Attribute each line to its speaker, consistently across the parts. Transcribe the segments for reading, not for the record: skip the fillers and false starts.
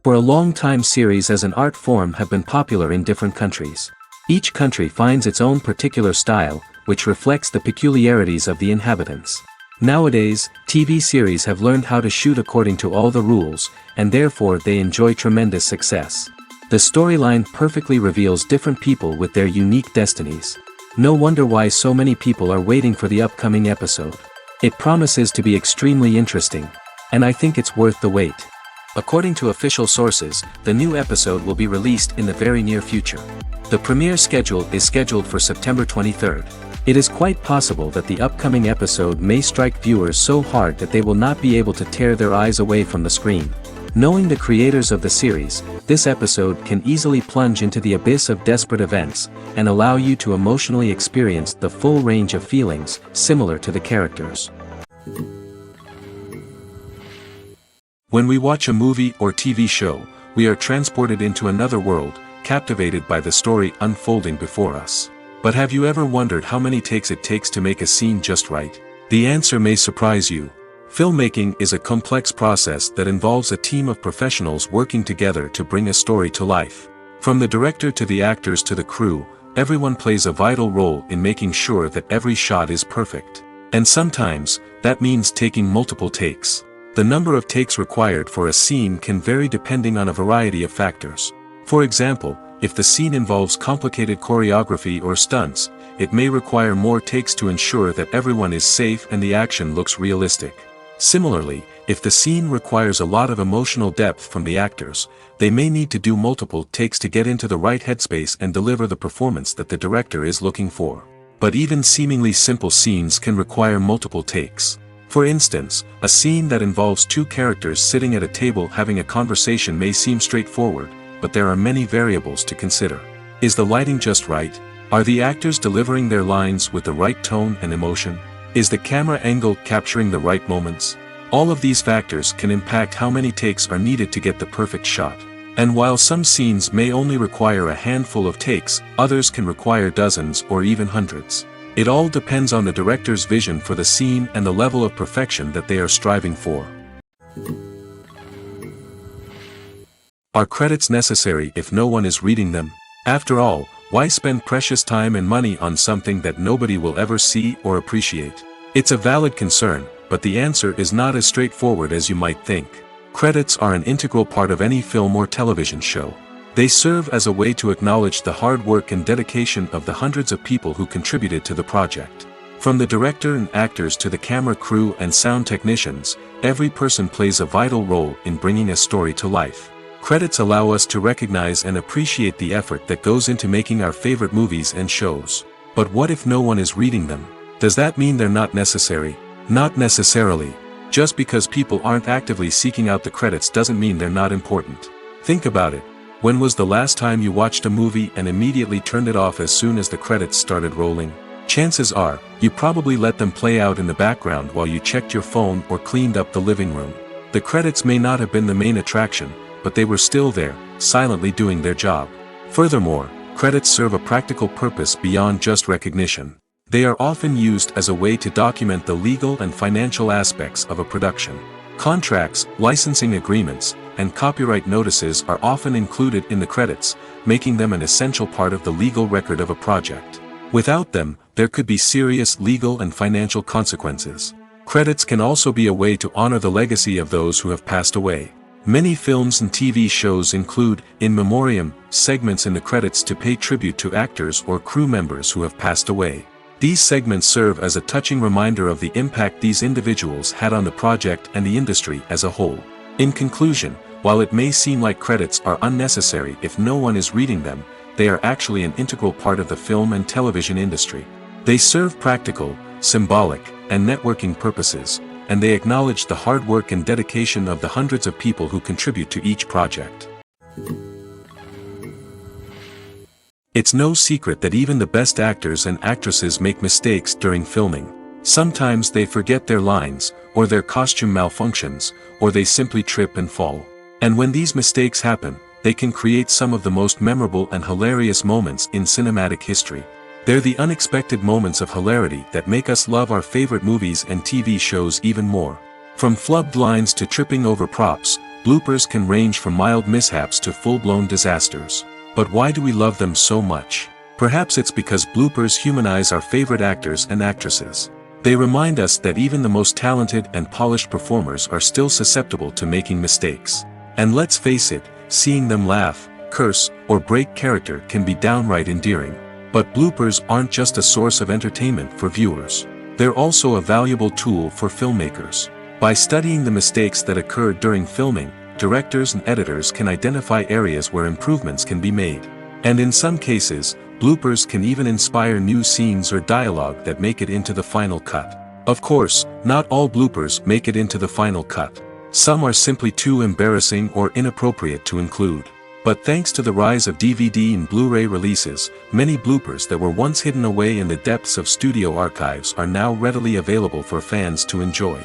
Speaker 1: For a long time series as an art form have been popular in different countries. Each country finds its own particular style, which reflects the peculiarities of the inhabitants. Nowadays, TV series have learned how to shoot according to all the rules, and therefore they enjoy tremendous success. The storyline perfectly reveals different people with their unique destinies. No wonder why so many people are waiting for the upcoming episode. It promises to be extremely interesting, and I think it's worth the wait. According to official sources, the new episode will be released in the very near future. The premiere schedule is scheduled for September 23rd. It is quite possible that the upcoming episode may strike viewers so hard that they will not be able to tear their eyes away from the screen. Knowing the creators of the series, this episode can easily plunge into the abyss of desperate events, and allow you to emotionally experience the full range of feelings, similar to the characters. When we watch a movie or TV show, we are transported into another world, captivated by the story unfolding before us. But have you ever wondered how many takes it takes to make a scene just right? The answer may surprise you. Filmmaking is a complex process that involves a team of professionals working together to bring a story to life. From the director to the actors to the crew, everyone plays a vital role in making sure that every shot is perfect. And sometimes, that means taking multiple takes. The number of takes required for a scene can vary depending on a variety of factors. For example, if the scene involves complicated choreography or stunts, it may require more takes to ensure that everyone is safe and the action looks realistic. Similarly, if the scene requires a lot of emotional depth from the actors, they may need to do multiple takes to get into the right headspace and deliver the performance that the director is looking for. But even seemingly simple scenes can require multiple takes. For instance, a scene that involves two characters sitting at a table having a conversation may seem straightforward, but there are many variables to consider. Is the lighting just right? Are the actors delivering their lines with the right tone and emotion? Is the camera angle capturing the right moments? All of these factors can impact how many takes are needed to get the perfect shot. And while some scenes may only require a handful of takes, others can require dozens or even hundreds. It all depends on the director's vision for the scene and the level of perfection that they are striving for. Are credits necessary if no one is reading them? After all, why spend precious time and money on something that nobody will ever see or appreciate? It's a valid concern, but the answer is not as straightforward as you might think. Credits are an integral part of any film or television show. They serve as a way to acknowledge the hard work and dedication of the hundreds of people who contributed to the project. From the director and actors to the camera crew and sound technicians, every person plays a vital role in bringing a story to life. Credits allow us to recognize and appreciate the effort that goes into making our favorite movies and shows. But what if no one is reading them? Does that mean they're not necessary? Not necessarily. Just because people aren't actively seeking out the credits doesn't mean they're not important. Think about it. When was the last time you watched a movie and immediately turned it off as soon as the credits started rolling? Chances are, you probably let them play out in the background while you checked your phone or cleaned up the living room. The credits may not have been the main attraction, but they were still there, silently doing their job. Furthermore, credits serve a practical purpose beyond just recognition. They are often used as a way to document the legal and financial aspects of a production. Contracts, licensing agreements, and copyright notices are often included in the credits, making them an essential part of the legal record of a project. Without them, there could be serious legal and financial consequences. Credits can also be a way to honor the legacy of those who have passed away. Many films and TV shows include, in memoriam, segments in the credits to pay tribute to actors or crew members who have passed away. These segments serve as a touching reminder of the impact these individuals had on the project and the industry as a whole. In conclusion, while it may seem like credits are unnecessary if no one is reading them, they are actually an integral part of the film and television industry. They serve practical, symbolic, and networking purposes, and they acknowledge the hard work and dedication of the hundreds of people who contribute to each project. It's no secret that even the best actors and actresses make mistakes during filming. Sometimes they forget their lines, or their costume malfunctions, or they simply trip and fall. And when these mistakes happen, they can create some of the most memorable and hilarious moments in cinematic history. They're the unexpected moments of hilarity that make us love our favorite movies and TV shows even more. From flubbed lines to tripping over props, bloopers can range from mild mishaps to full-blown disasters. But why do we love them so much? Perhaps it's because bloopers humanize our favorite actors and actresses. They remind us that even the most talented and polished performers are still susceptible to making mistakes. And let's face it, seeing them laugh, curse, or break character can be downright endearing. But bloopers aren't just a source of entertainment for viewers. They're also a valuable tool for filmmakers. By studying the mistakes that occurred during filming, directors and editors can identify areas where improvements can be made. And in some cases, bloopers can even inspire new scenes or dialogue that make it into the final cut. Of course, not all bloopers make it into the final cut. Some are simply too embarrassing or inappropriate to include. But thanks to the rise of DVD and Blu-ray releases, many bloopers that were once hidden away in the depths of studio archives are now readily available for fans to enjoy.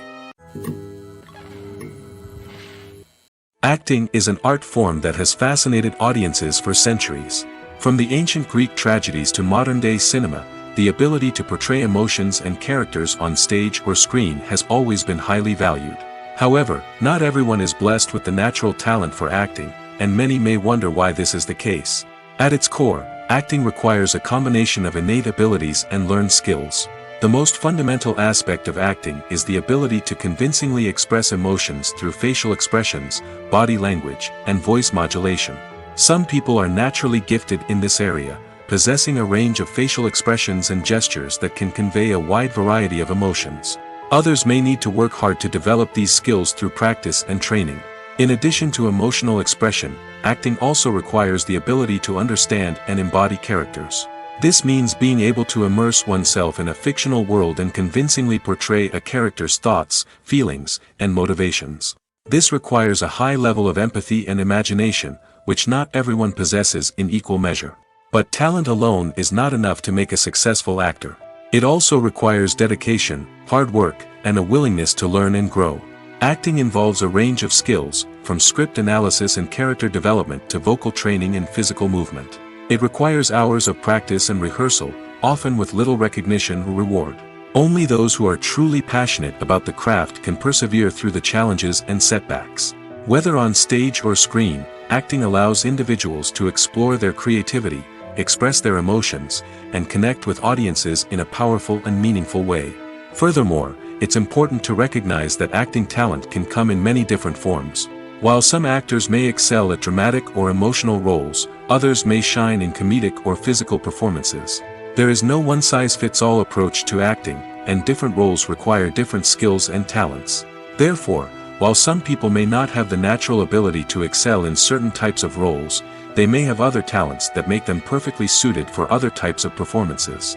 Speaker 1: Acting is an art form that has fascinated audiences for centuries. From the ancient Greek tragedies to modern-day cinema, the ability to portray emotions and characters on stage or screen has always been highly valued. However, not everyone is blessed with the natural talent for acting, and many may wonder why this is the case. At its core, acting requires a combination of innate abilities and learned skills. The most fundamental aspect of acting is the ability to convincingly express emotions through facial expressions, body language, and voice modulation. Some people are naturally gifted in this area, possessing a range of facial expressions and gestures that can convey a wide variety of emotions. Others may need to work hard to develop these skills through practice and training. In addition to emotional expression, acting also requires the ability to understand and embody characters. This means being able to immerse oneself in a fictional world and convincingly portray a character's thoughts, feelings, and motivations. This requires a high level of empathy and imagination, which not everyone possesses in equal measure. But talent alone is not enough to make a successful actor. It also requires dedication, hard work, and a willingness to learn and grow. Acting involves a range of skills, from script analysis and character development to vocal training and physical movement. It requires hours of practice and rehearsal, often with little recognition or reward. Only those who are truly passionate about the craft can persevere through the challenges and setbacks. Whether on stage or screen, acting allows individuals to explore their creativity, express their emotions, and connect with audiences in a powerful and meaningful way. Furthermore, it's important to recognize that acting talent can come in many different forms. While some actors may excel at dramatic or emotional roles, others may shine in comedic or physical performances. There is no one-size-fits-all approach to acting, and different roles require different skills and talents. Therefore, while some people may not have the natural ability to excel in certain types of roles, they may have other talents that make them perfectly suited for other types of performances.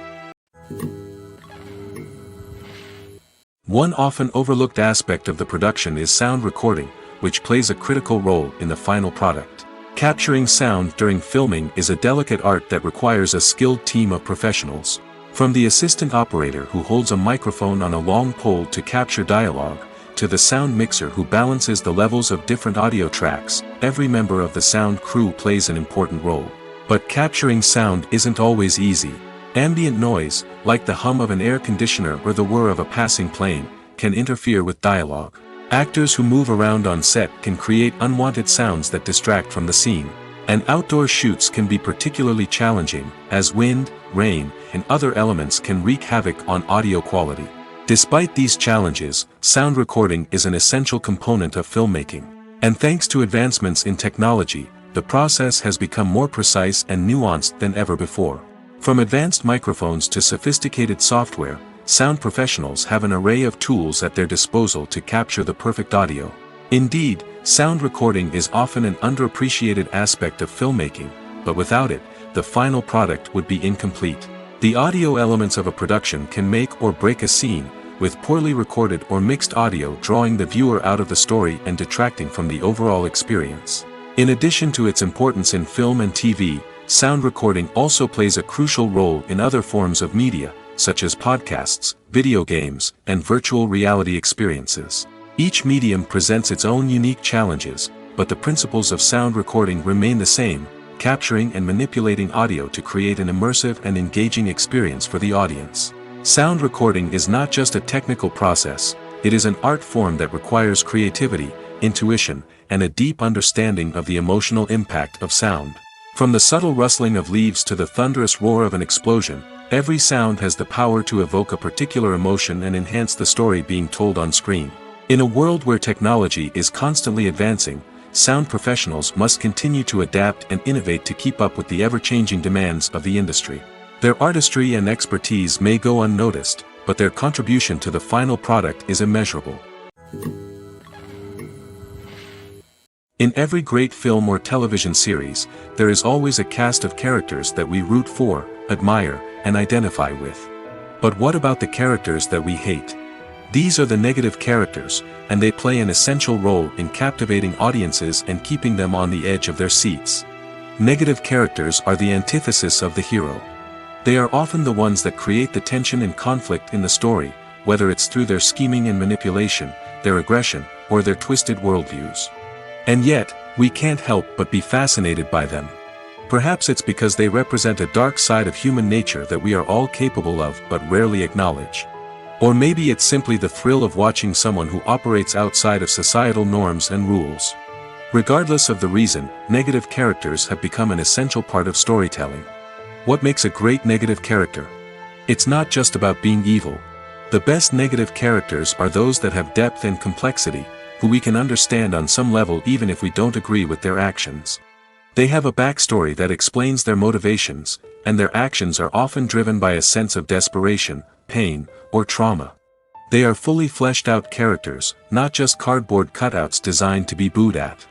Speaker 1: One often overlooked aspect of the production is sound recording, which plays a critical role in the final product. Capturing sound during filming is a delicate art that requires a skilled team of professionals. From the assistant operator who holds a microphone on a long pole to capture dialogue, to the sound mixer who balances the levels of different audio tracks, every member of the sound crew plays an important role. But capturing sound isn't always easy. Ambient noise, like the hum of an air conditioner or the whir of a passing plane, can interfere with dialogue. Actors who move around on set can create unwanted sounds that distract from the scene. And outdoor shoots can be particularly challenging, as wind, rain, and other elements can wreak havoc on audio quality. Despite these challenges, sound recording is an essential component of filmmaking. And thanks to advancements in technology, the process has become more precise and nuanced than ever before. From advanced microphones to sophisticated software, sound professionals have an array of tools at their disposal to capture the perfect audio. Indeed, sound recording is often an underappreciated aspect of filmmaking, but without it, the final product would be incomplete. The audio elements of a production can make or break a scene, with poorly recorded or mixed audio drawing the viewer out of the story and detracting from the overall experience. In addition to its importance in film and TV, sound recording also plays a crucial role in other forms of media, such as podcasts, video games, and virtual reality experiences. Each medium presents its own unique challenges, but the principles of sound recording remain the same, capturing and manipulating audio to create an immersive and engaging experience for the audience. Sound recording is not just a technical process, it is an art form that requires creativity, intuition, and a deep understanding of the emotional impact of sound. From the subtle rustling of leaves to the thunderous roar of an explosion, every sound has the power to evoke a particular emotion and enhance the story being told on screen. In a world where technology is constantly advancing, sound professionals must continue to adapt and innovate to keep up with the ever-changing demands of the industry. Their artistry and expertise may go unnoticed, but their contribution to the final product is immeasurable. In every great film or television series, there is always a cast of characters that we root for, admire, and identify with. But what about the characters that we hate? These are the negative characters, and they play an essential role in captivating audiences and keeping them on the edge of their seats. Negative characters are the antithesis of the hero. They are often the ones that create the tension and conflict in the story, whether it's through their scheming and manipulation, their aggression, or their twisted worldviews. And yet, we can't help but be fascinated by them. Perhaps it's because they represent a dark side of human nature that we are all capable of but rarely acknowledge. Or maybe it's simply the thrill of watching someone who operates outside of societal norms and rules. Regardless of the reason, negative characters have become an essential part of storytelling. What makes a great negative character? It's not just about being evil. The best negative characters are those that have depth and complexity, who we can understand on some level even if we don't agree with their actions. They have a backstory that explains their motivations, and their actions are often driven by a sense of desperation, pain, or trauma. They are fully fleshed out characters, not just cardboard cutouts designed to be booed at.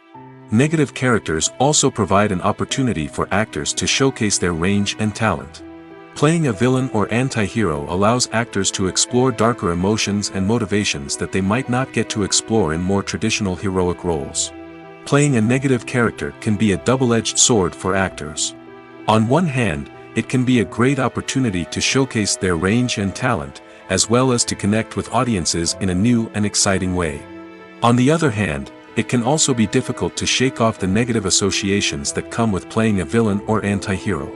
Speaker 1: Negative characters also provide an opportunity for actors to showcase their range and talent. Playing a villain or anti-hero allows actors to explore darker emotions and motivations that they might not get to explore in more traditional heroic roles. Playing a negative character can be a double-edged sword for actors. On one hand, it can be a great opportunity to showcase their range and talent, as well as to connect with audiences in a new and exciting way. On the other hand, it can also be difficult to shake off the negative associations that come with playing a villain or anti-hero.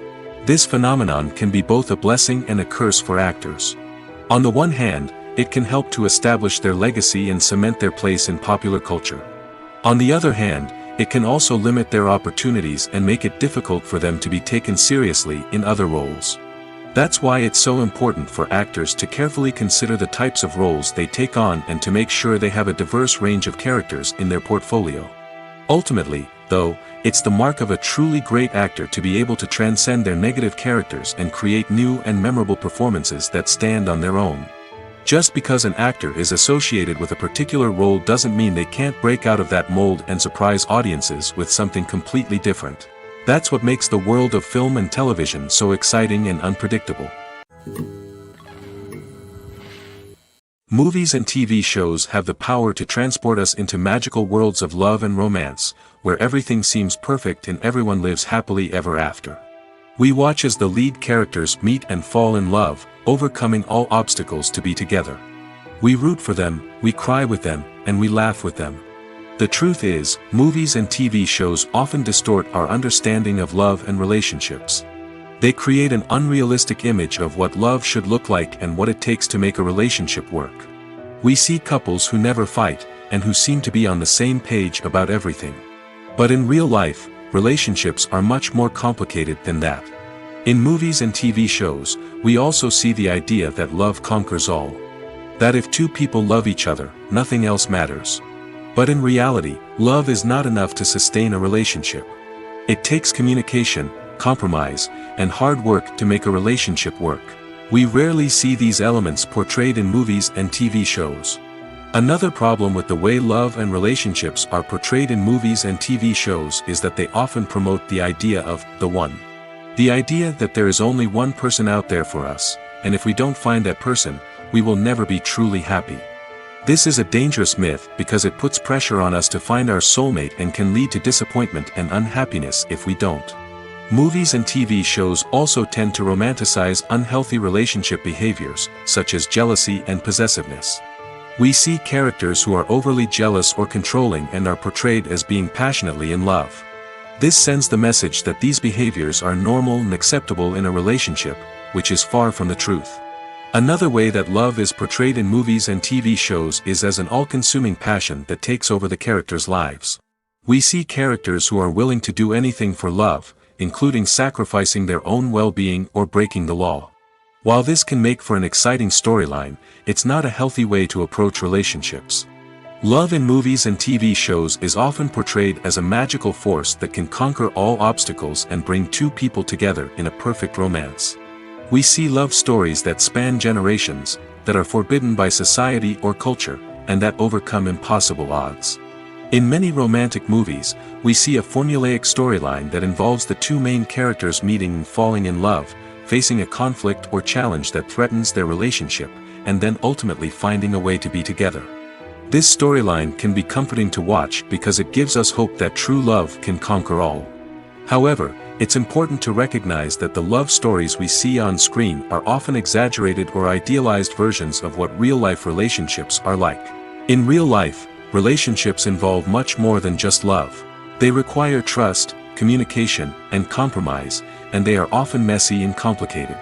Speaker 1: This phenomenon can be both a blessing and a curse for actors. On the one hand, it can help to establish their legacy and cement their place in popular culture. On the other hand, it can also limit their opportunities and make it difficult for them to be taken seriously in other roles. That's why it's so important for actors to carefully consider the types of roles they take on and to make sure they have a diverse range of characters in their portfolio. Ultimately, though, it's the mark of a truly great actor to be able to transcend their negative characters and create new and memorable performances that stand on their own. Just because an actor is associated with a particular role doesn't mean they can't break out of that mold and surprise audiences with something completely different. That's what makes the world of film and television so exciting and unpredictable. Movies and TV shows have the power to transport us into magical worlds of love and romance, where everything seems perfect and everyone lives happily ever after. We watch as the lead characters meet and fall in love, overcoming all obstacles to be together. We root for them, we cry with them, and we laugh with them. The truth is, movies and TV shows often distort our understanding of love and relationships. They create an unrealistic image of what love should look like and what it takes to make a relationship work. We see couples who never fight, and who seem to be on the same page about everything. But in real life, relationships are much more complicated than that. In movies and TV shows, we also see the idea that love conquers all. That if two people love each other, nothing else matters. But in reality, love is not enough to sustain a relationship. It takes communication, compromise, and hard work to make a relationship work. We rarely see these elements portrayed in movies and TV shows. Another problem with the way love and relationships are portrayed in movies and TV shows is that they often promote the idea of the one. The idea that there is only one person out there for us, and if we don't find that person, we will never be truly happy. This is a dangerous myth because it puts pressure on us to find our soulmate and can lead to disappointment and unhappiness if we don't. Movies and TV shows also tend to romanticize unhealthy relationship behaviors, such as jealousy and possessiveness. We see characters who are overly jealous or controlling and are portrayed as being passionately in love. This sends the message that these behaviors are normal and acceptable in a relationship, which is far from the truth. Another way that love is portrayed in movies and TV shows is as an all-consuming passion that takes over the characters' lives. We see characters who are willing to do anything for love, including sacrificing their own well-being or breaking the law. While this can make for an exciting storyline, it's not a healthy way to approach relationships. Love in movies and TV shows is often portrayed as a magical force that can conquer all obstacles and bring two people together in a perfect romance. We see love stories that span generations, that are forbidden by society or culture, and that overcome impossible odds. In many romantic movies, we see a formulaic storyline that involves the two main characters meeting and falling in love, facing a conflict or challenge that threatens their relationship, and then ultimately finding a way to be together. This storyline can be comforting to watch because it gives us hope that true love can conquer all. However, it's important to recognize that the love stories we see on screen are often exaggerated or idealized versions of what real-life relationships are like. In real life, relationships involve much more than just love. They require trust, communication, and compromise, and they are often messy and complicated.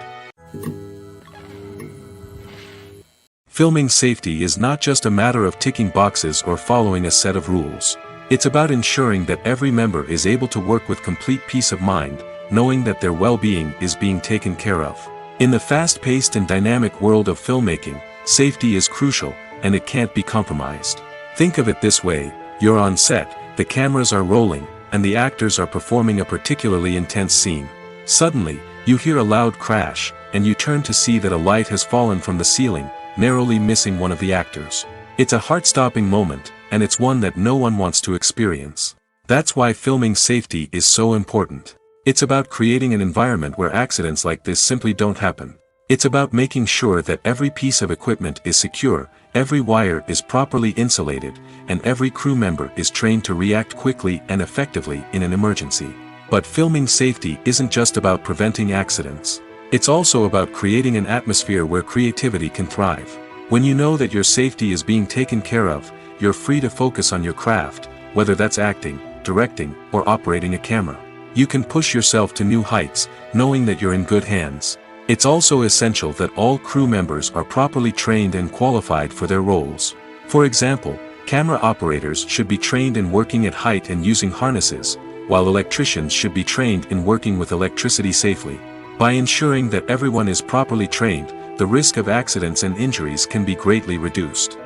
Speaker 1: Filming safety is not just a matter of ticking boxes or following a set of rules. It's about ensuring that every member is able to work with complete peace of mind, knowing that their well-being is being taken care of. In the fast-paced and dynamic world of filmmaking, safety is crucial, and it can't be compromised. Think of it this way: you're on set, the cameras are rolling, and the actors are performing a particularly intense scene. Suddenly, you hear a loud crash, and you turn to see that a light has fallen from the ceiling, narrowly missing one of the actors. It's a heart-stopping moment, and it's one that no one wants to experience. That's why filming safety is so important. It's about creating an environment where accidents like this simply don't happen. It's about making sure that every piece of equipment is secure, every wire is properly insulated, and every crew member is trained to react quickly and effectively in an emergency. But filming safety isn't just about preventing accidents. It's also about creating an atmosphere where creativity can thrive. When you know that your safety is being taken care of, you're free to focus on your craft, whether that's acting, directing, or operating a camera. You can push yourself to new heights, knowing that you're in good hands. It's also essential that all crew members are properly trained and qualified for their roles. For example, camera operators should be trained in working at height and using harnesses, while electricians should be trained in working with electricity safely. By ensuring that everyone is properly trained, the risk of accidents and injuries can be greatly reduced.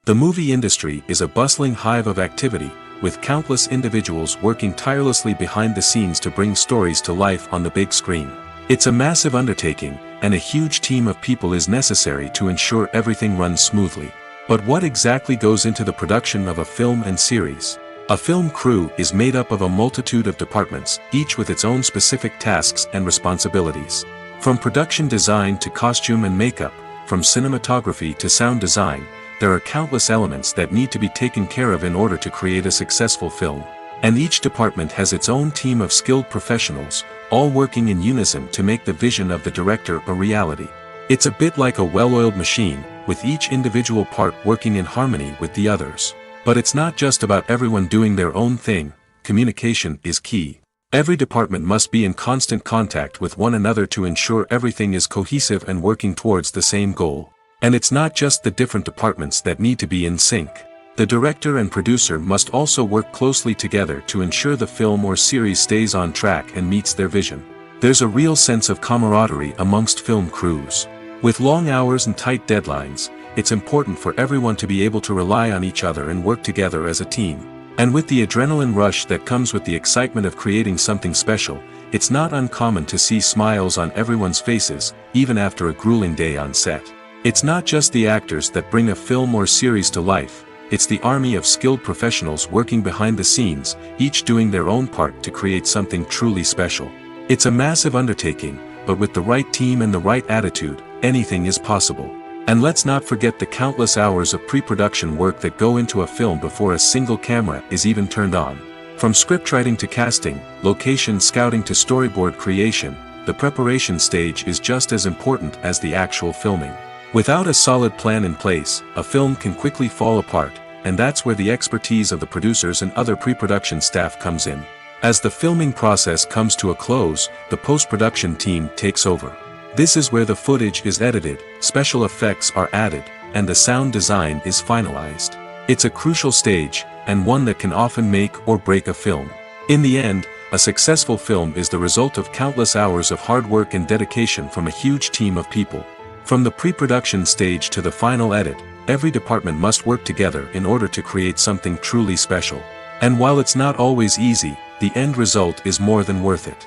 Speaker 1: The movie industry is a bustling hive of activity, with countless individuals working tirelessly behind the scenes to bring stories to life on the big screen. It's a massive undertaking, and a huge team of people is necessary to ensure everything runs smoothly. But what exactly goes into the production of a film and series? A film crew is made up of a multitude of departments, each with its own specific tasks and responsibilities. From production design to costume and makeup, from cinematography to sound design, there are countless elements that need to be taken care of in order to create a successful film. And each department has its own team of skilled professionals, all working in unison to make the vision of the director a reality. It's a bit like a well-oiled machine, with each individual part working in harmony with the others. But it's not just about everyone doing their own thing. Communication is key. Every department must be in constant contact with one another to ensure everything is cohesive and working towards the same goal. And it's not just the different departments that need to be in sync. The director and producer must also work closely together to ensure the film or series stays on track and meets their vision. There's a real sense of camaraderie amongst film crews. With long hours and tight deadlines, it's important for everyone to be able to rely on each other and work together as a team. And with the adrenaline rush that comes with the excitement of creating something special, it's not uncommon to see smiles on everyone's faces, even after a grueling day on set. It's not just the actors that bring a film or series to life, it's the army of skilled professionals working behind the scenes, each doing their own part to create something truly special. It's a massive undertaking, but with the right team and the right attitude, anything is possible. And let's not forget the countless hours of pre-production work that go into a film before a single camera is even turned on. From scriptwriting to casting, location scouting to storyboard creation, the preparation stage is just as important as the actual filming. Without a solid plan in place, a film can quickly fall apart, and that's where the expertise of the producers and other pre-production staff comes in. As the filming process comes to a close, the post-production team takes over. This is where the footage is edited, special effects are added, and the sound design is finalized. It's a crucial stage, and one that can often make or break a film. In the end, a successful film is the result of countless hours of hard work and dedication from a huge team of people. From the pre-production stage to the final edit, every department must work together in order to create something truly special. And while it's not always easy, the end result is more than worth it.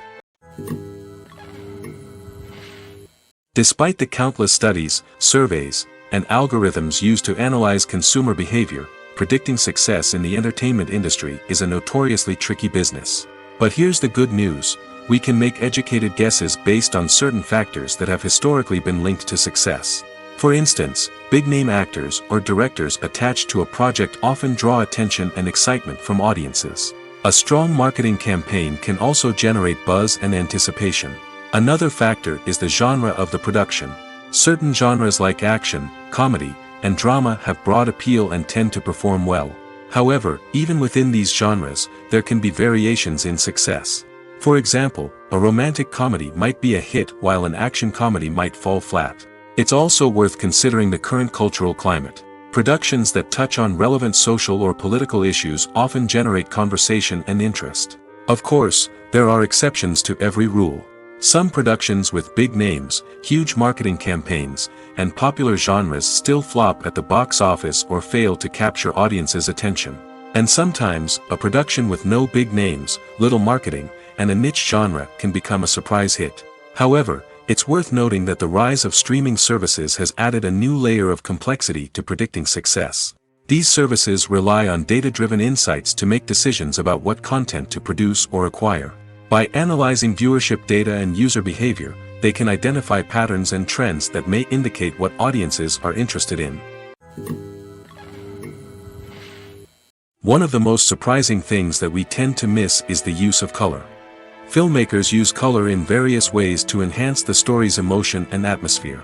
Speaker 1: Despite the countless studies, surveys, and algorithms used to analyze consumer behavior, predicting success in the entertainment industry is a notoriously tricky business. But here's the good news: we can make educated guesses based on certain factors that have historically been linked to success. For instance, big-name actors or directors attached to a project often draw attention and excitement from audiences. A strong marketing campaign can also generate buzz and anticipation. Another factor is the genre of the production. Certain genres like action, comedy, and drama have broad appeal and tend to perform well. However, even within these genres, there can be variations in success. For example, a romantic comedy might be a hit while an action comedy might fall flat. It's also worth considering the current cultural climate. Productions that touch on relevant social or political issues often generate conversation and interest. Of course, there are exceptions to every rule. Some productions with big names, huge marketing campaigns, and popular genres still flop at the box office or fail to capture audiences' attention. And sometimes, a production with no big names, little marketing, and a niche genre can become a surprise hit. However, it's worth noting that the rise of streaming services has added a new layer of complexity to predicting success. These services rely on data-driven insights to make decisions about what content to produce or acquire. By analyzing viewership data and user behavior, they can identify patterns and trends that may indicate what audiences are interested in. One of the most surprising things that we tend to miss is the use of color. Filmmakers use color in various ways to enhance the story's emotion and atmosphere.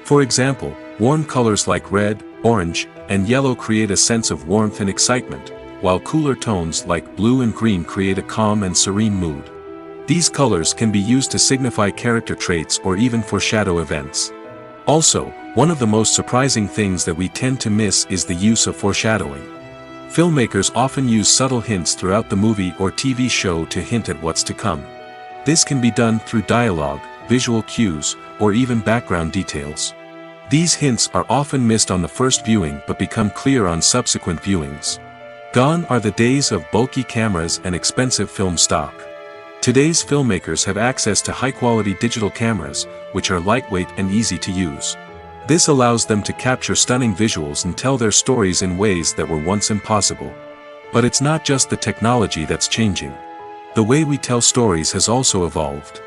Speaker 1: For example, warm colors like red, orange, and yellow create a sense of warmth and excitement, while cooler tones like blue and green create a calm and serene mood. These colors can be used to signify character traits or even foreshadow events. Also, one of the most surprising things that we tend to miss is the use of foreshadowing. Filmmakers often use subtle hints throughout the movie or TV show to hint at what's to come. This can be done through dialogue, visual cues, or even background details. These hints are often missed on the first viewing but become clear on subsequent viewings. Gone are the days of bulky cameras and expensive film stock. Today's filmmakers have access to high-quality digital cameras, which are lightweight and easy to use. This allows them to capture stunning visuals and tell their stories in ways that were once impossible. But it's not just the technology that's changing. The way we tell stories has also evolved.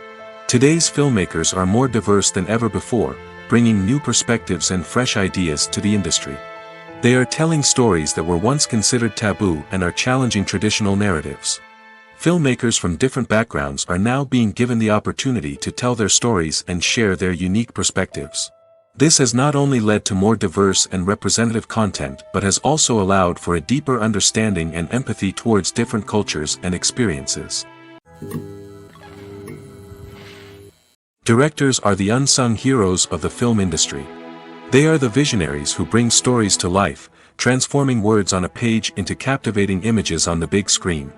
Speaker 1: Today's filmmakers are more diverse than ever before, bringing new perspectives and fresh ideas to the industry. They are telling stories that were once considered taboo and are challenging traditional narratives. Filmmakers from different backgrounds are now being given the opportunity to tell their stories and share their unique perspectives. This has not only led to more diverse and representative content but has also allowed for a deeper understanding and empathy towards different cultures and experiences. Directors are the unsung heroes of the film industry. They are the visionaries who bring stories to life, transforming words on a page into captivating images on the big screen.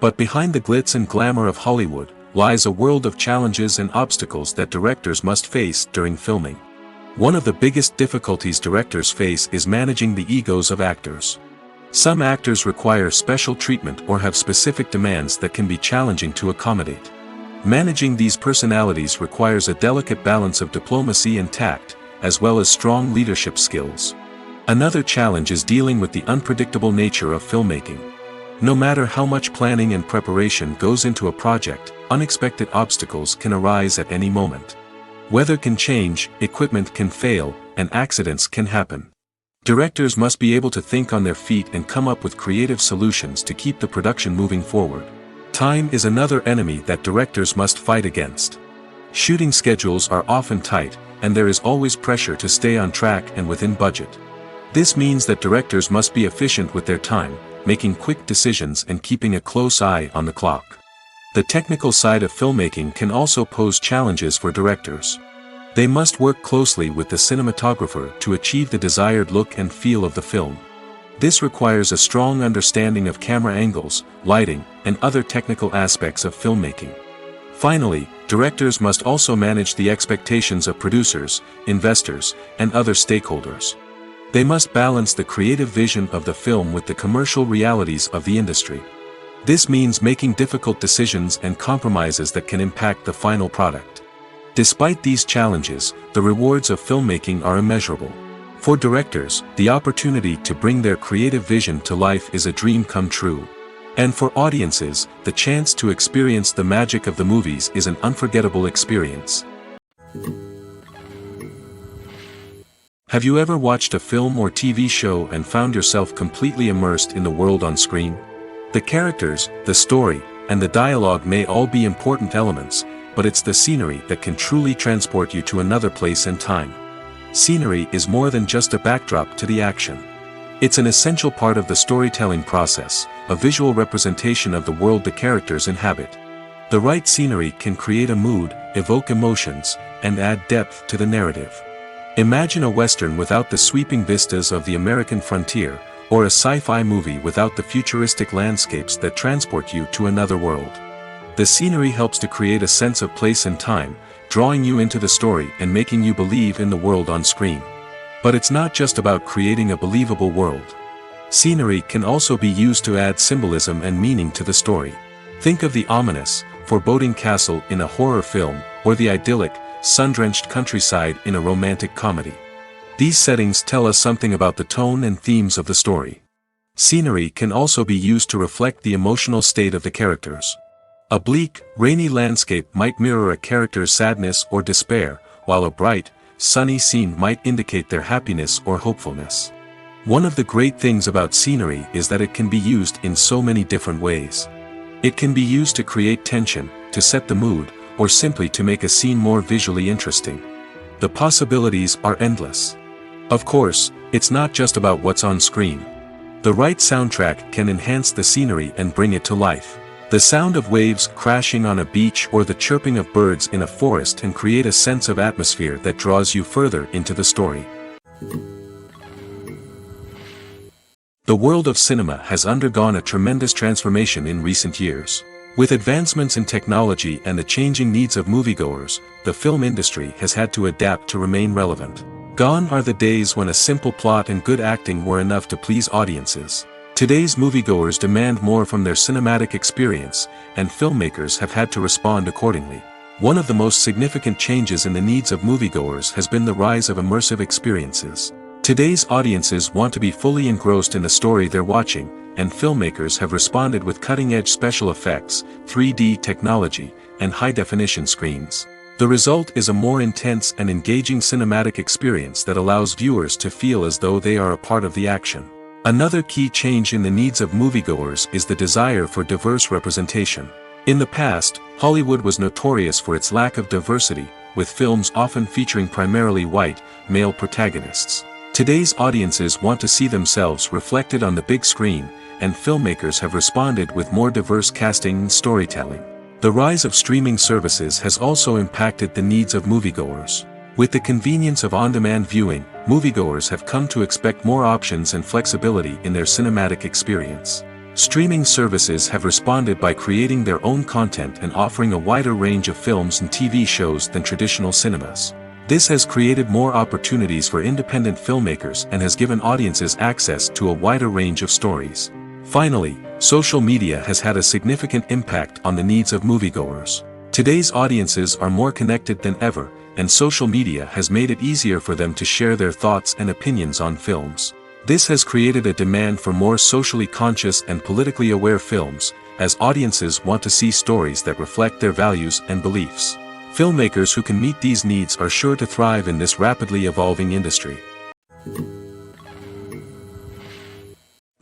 Speaker 1: But behind the glitz and glamour of Hollywood lies a world of challenges and obstacles that directors must face during filming. One of the biggest difficulties directors face is managing the egos of actors. Some actors require special treatment or have specific demands that can be challenging to accommodate. Managing these personalities requires a delicate balance of diplomacy and tact, as well as strong leadership skills. Another challenge is dealing with the unpredictable nature of filmmaking. No matter how much planning and preparation goes into a project, unexpected obstacles can arise at any moment. Weather can change, equipment can fail, and accidents can happen. Directors must be able to think on their feet and come up with creative solutions to keep the production moving forward. Time is another enemy that directors must fight against. Shooting schedules are often tight, and there is always pressure to stay on track and within budget. This means that directors must be efficient with their time, making quick decisions and keeping a close eye on the clock. The technical side of filmmaking can also pose challenges for directors. They must work closely with the cinematographer to achieve the desired look and feel of the film. This requires a strong understanding of camera angles, lighting, and other technical aspects of filmmaking. Finally, directors must also manage the expectations of producers, investors, and other stakeholders. They must balance the creative vision of the film with the commercial realities of the industry. This means making difficult decisions and compromises that can impact the final product. Despite these challenges, the rewards of filmmaking are immeasurable. For directors, the opportunity to bring their creative vision to life is a dream come true. And for audiences, the chance to experience the magic of the movies is an unforgettable experience. Have you ever watched a film or TV show and found yourself completely immersed in the world on screen? The characters, the story, and the dialogue may all be important elements, but it's the scenery that can truly transport you to another place and time. Scenery is more than just a backdrop to the action. It's an essential part of the storytelling process, a visual representation of the world the characters inhabit. The right scenery can create a mood, evoke emotions, and add depth to the narrative. Imagine a Western without the sweeping vistas of the American frontier, or a sci-fi movie without the futuristic landscapes that transport you to another world. The scenery helps to create a sense of place and time, drawing you into the story and making you believe in the world on screen. But it's not just about creating a believable world. Scenery can also be used to add symbolism and meaning to the story. Think of the ominous, foreboding castle in a horror film, or the idyllic, sun-drenched countryside in a romantic comedy. These settings tell us something about the tone and themes of the story. Scenery can also be used to reflect the emotional state of the characters. A bleak, rainy landscape might mirror a character's sadness or despair, while a bright, sunny scene might indicate their happiness or hopefulness. One of the great things about scenery is that it can be used in so many different ways. It can be used to create tension, to set the mood, or simply to make a scene more visually interesting. The possibilities are endless. Of course, it's not just about what's on screen. The right soundtrack can enhance the scenery and bring it to life. The sound of waves crashing on a beach or the chirping of birds in a forest can create a sense of atmosphere that draws you further into the story. The world of cinema has undergone a tremendous transformation in recent years. With advancements in technology and the changing needs of moviegoers, the film industry has had to adapt to remain relevant. Gone are the days when a simple plot and good acting were enough to please audiences. Today's moviegoers demand more from their cinematic experience, and filmmakers have had to respond accordingly. One of the most significant changes in the needs of moviegoers has been the rise of immersive experiences. Today's audiences want to be fully engrossed in the story they're watching, and filmmakers have responded with cutting-edge special effects, 3D technology, and high-definition screens. The result is a more intense and engaging cinematic experience that allows viewers to feel as though they are a part of the action. Another key change in the needs of moviegoers is the desire for diverse representation. In the past, Hollywood was notorious for its lack of diversity, with films often featuring primarily white, male protagonists. Today's audiences want to see themselves reflected on the big screen, and filmmakers have responded with more diverse casting and storytelling. The rise of streaming services has also impacted the needs of moviegoers. With the convenience of on-demand viewing, moviegoers have come to expect more options and flexibility in their cinematic experience. Streaming services have responded by creating their own content and offering a wider range of films and TV shows than traditional cinemas. This has created more opportunities for independent filmmakers and has given audiences access to a wider range of stories. Finally, social media has had a significant impact on the needs of moviegoers. Today's audiences are more connected than ever, and social media has made it easier for them to share their thoughts and opinions on films. This has created a demand for more socially conscious and politically aware films, as audiences want to see stories that reflect their values and beliefs. Filmmakers who can meet these needs are sure to thrive in this rapidly evolving industry.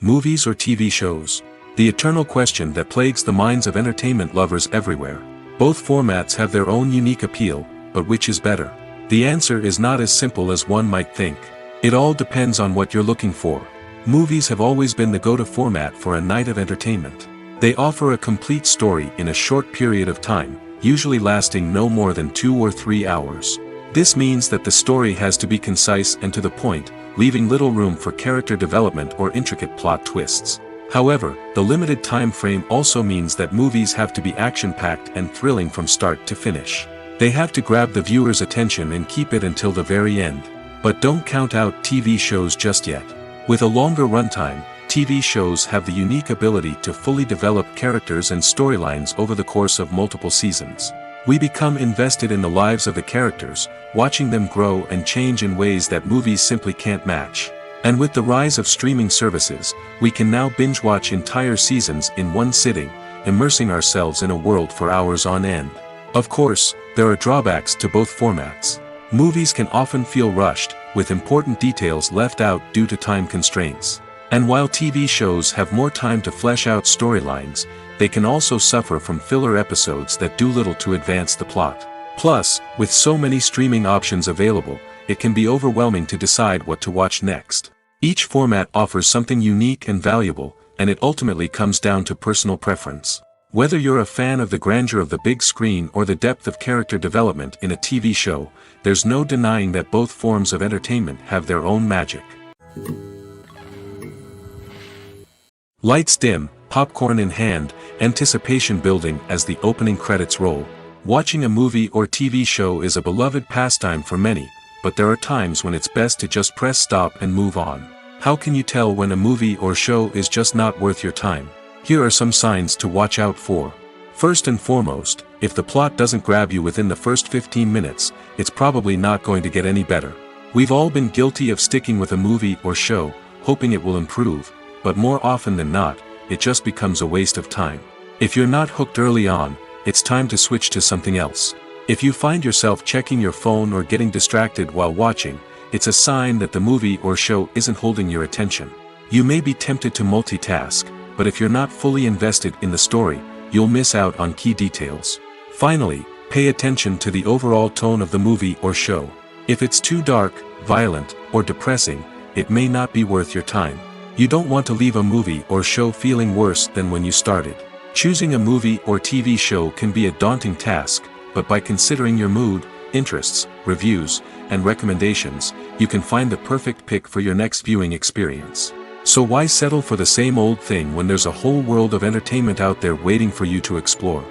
Speaker 1: Movies or TV shows? The eternal question that plagues the minds of entertainment lovers everywhere. Both formats have their own unique appeal, but which is better? The answer is not as simple as one might think. It all depends on what you're looking for. Movies have always been the go-to format for a night of entertainment. They offer a complete story in a short period of time, usually lasting no more than 2 or 3 hours. This means that the story has to be concise and to the point, leaving little room for character development or intricate plot twists. However, the limited time frame also means that movies have to be action-packed and thrilling from start to finish. They have to grab the viewer's attention and keep it until the very end. But don't count out TV shows just yet. With a longer runtime, TV shows have the unique ability to fully develop characters and storylines over the course of multiple seasons. We become invested in the lives of the characters, watching them grow and change in ways that movies simply can't match. And with the rise of streaming services, we can now binge-watch entire seasons in one sitting, immersing ourselves in a world for hours on end. Of course, there are drawbacks to both formats. Movies can often feel rushed, with important details left out due to time constraints. And while TV shows have more time to flesh out storylines, they can also suffer from filler episodes that do little to advance the plot. Plus, with so many streaming options available, it can be overwhelming to decide what to watch next. Each format offers something unique and valuable, and it ultimately comes down to personal preference. Whether you're a fan of the grandeur of the big screen or the depth of character development in a TV show, there's no denying that both forms of entertainment have their own magic. Lights dim, popcorn in hand, anticipation building as the opening credits roll. Watching a movie or TV show is a beloved pastime for many, but there are times when it's best to just press stop and move on. How can you tell when a movie or show is just not worth your time? Here are some signs to watch out for. First and foremost, if the plot doesn't grab you within the first 15 minutes, it's probably not going to get any better. We've all been guilty of sticking with a movie or show, hoping it will improve, but more often than not, it just becomes a waste of time. If you're not hooked early on, it's time to switch to something else. If you find yourself checking your phone or getting distracted while watching, it's a sign that the movie or show isn't holding your attention. You may be tempted to multitask, but if you're not fully invested in the story, you'll miss out on key details. Finally, pay attention to the overall tone of the movie or show. If it's too dark, violent, or depressing, it may not be worth your time. You don't want to leave a movie or show feeling worse than when you started. Choosing a movie or TV show can be a daunting task, but by considering your mood, interests, reviews, and recommendations, you can find the perfect pick for your next viewing experience. So why settle for the same old thing when there's a whole world of entertainment out there waiting for you to explore?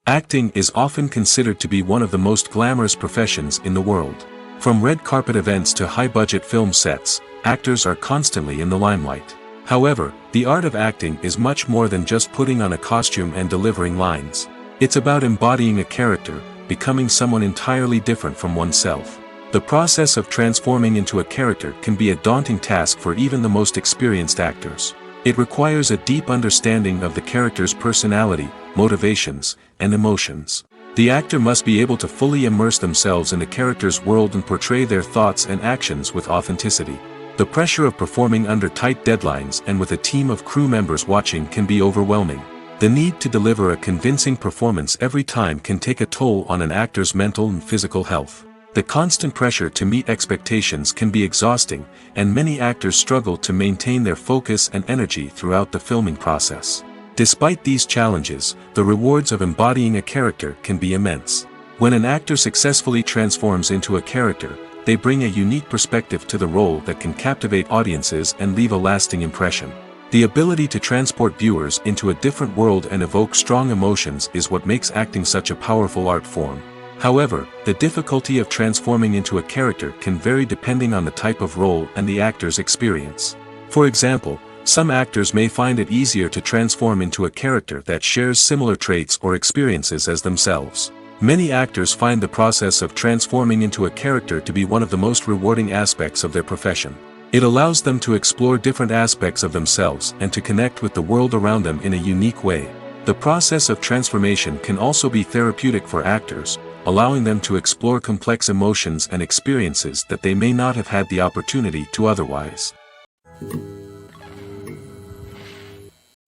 Speaker 1: Acting is often considered to be one of the most glamorous professions in the world. From red carpet events to high-budget film sets, actors are constantly in the limelight. However, the art of acting is much more than just putting on a costume and delivering lines. It's about embodying a character, becoming someone entirely different from oneself. The process of transforming into a character can be a daunting task for even the most experienced actors. It requires a deep understanding of the character's personality, motivations, and emotions. The actor must be able to fully immerse themselves in the character's world and portray their thoughts and actions with authenticity. The pressure of performing under tight deadlines and with a team of crew members watching can be overwhelming. The need to deliver a convincing performance every time can take a toll on an actor's mental and physical health. The constant pressure to meet expectations can be exhausting, and many actors struggle to maintain their focus and energy throughout the filming process. Despite these challenges, the rewards of embodying a character can be immense. When an actor successfully transforms into a character, they bring a unique perspective to the role that can captivate audiences and leave a lasting impression. The ability to transport viewers into a different world and evoke strong emotions is what makes acting such a powerful art form. However, the difficulty of transforming into a character can vary depending on the type of role and the actor's experience. For example, some actors may find it easier to transform into a character that shares similar traits or experiences as themselves. Many actors find the process of transforming into a character to be one of the most rewarding aspects of their profession. It allows them to explore different aspects of themselves and to connect with the world around them in a unique way. The process of transformation can also be therapeutic for actors, allowing them to explore complex emotions and experiences that they may not have had the opportunity to otherwise.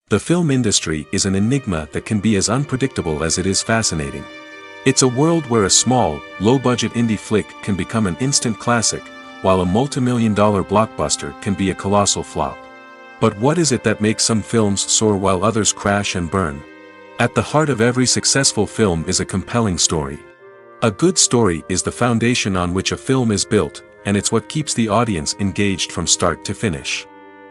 Speaker 1: The film industry is an enigma that can be as unpredictable as it is fascinating. It's a world where a small, low-budget indie flick can become an instant classic, while a multi-million-dollar blockbuster can be a colossal flop. But what is it that makes some films soar while others crash and burn? At the heart of every successful film is a compelling story. A good story is the foundation on which a film is built, and it's what keeps the audience engaged from start to finish.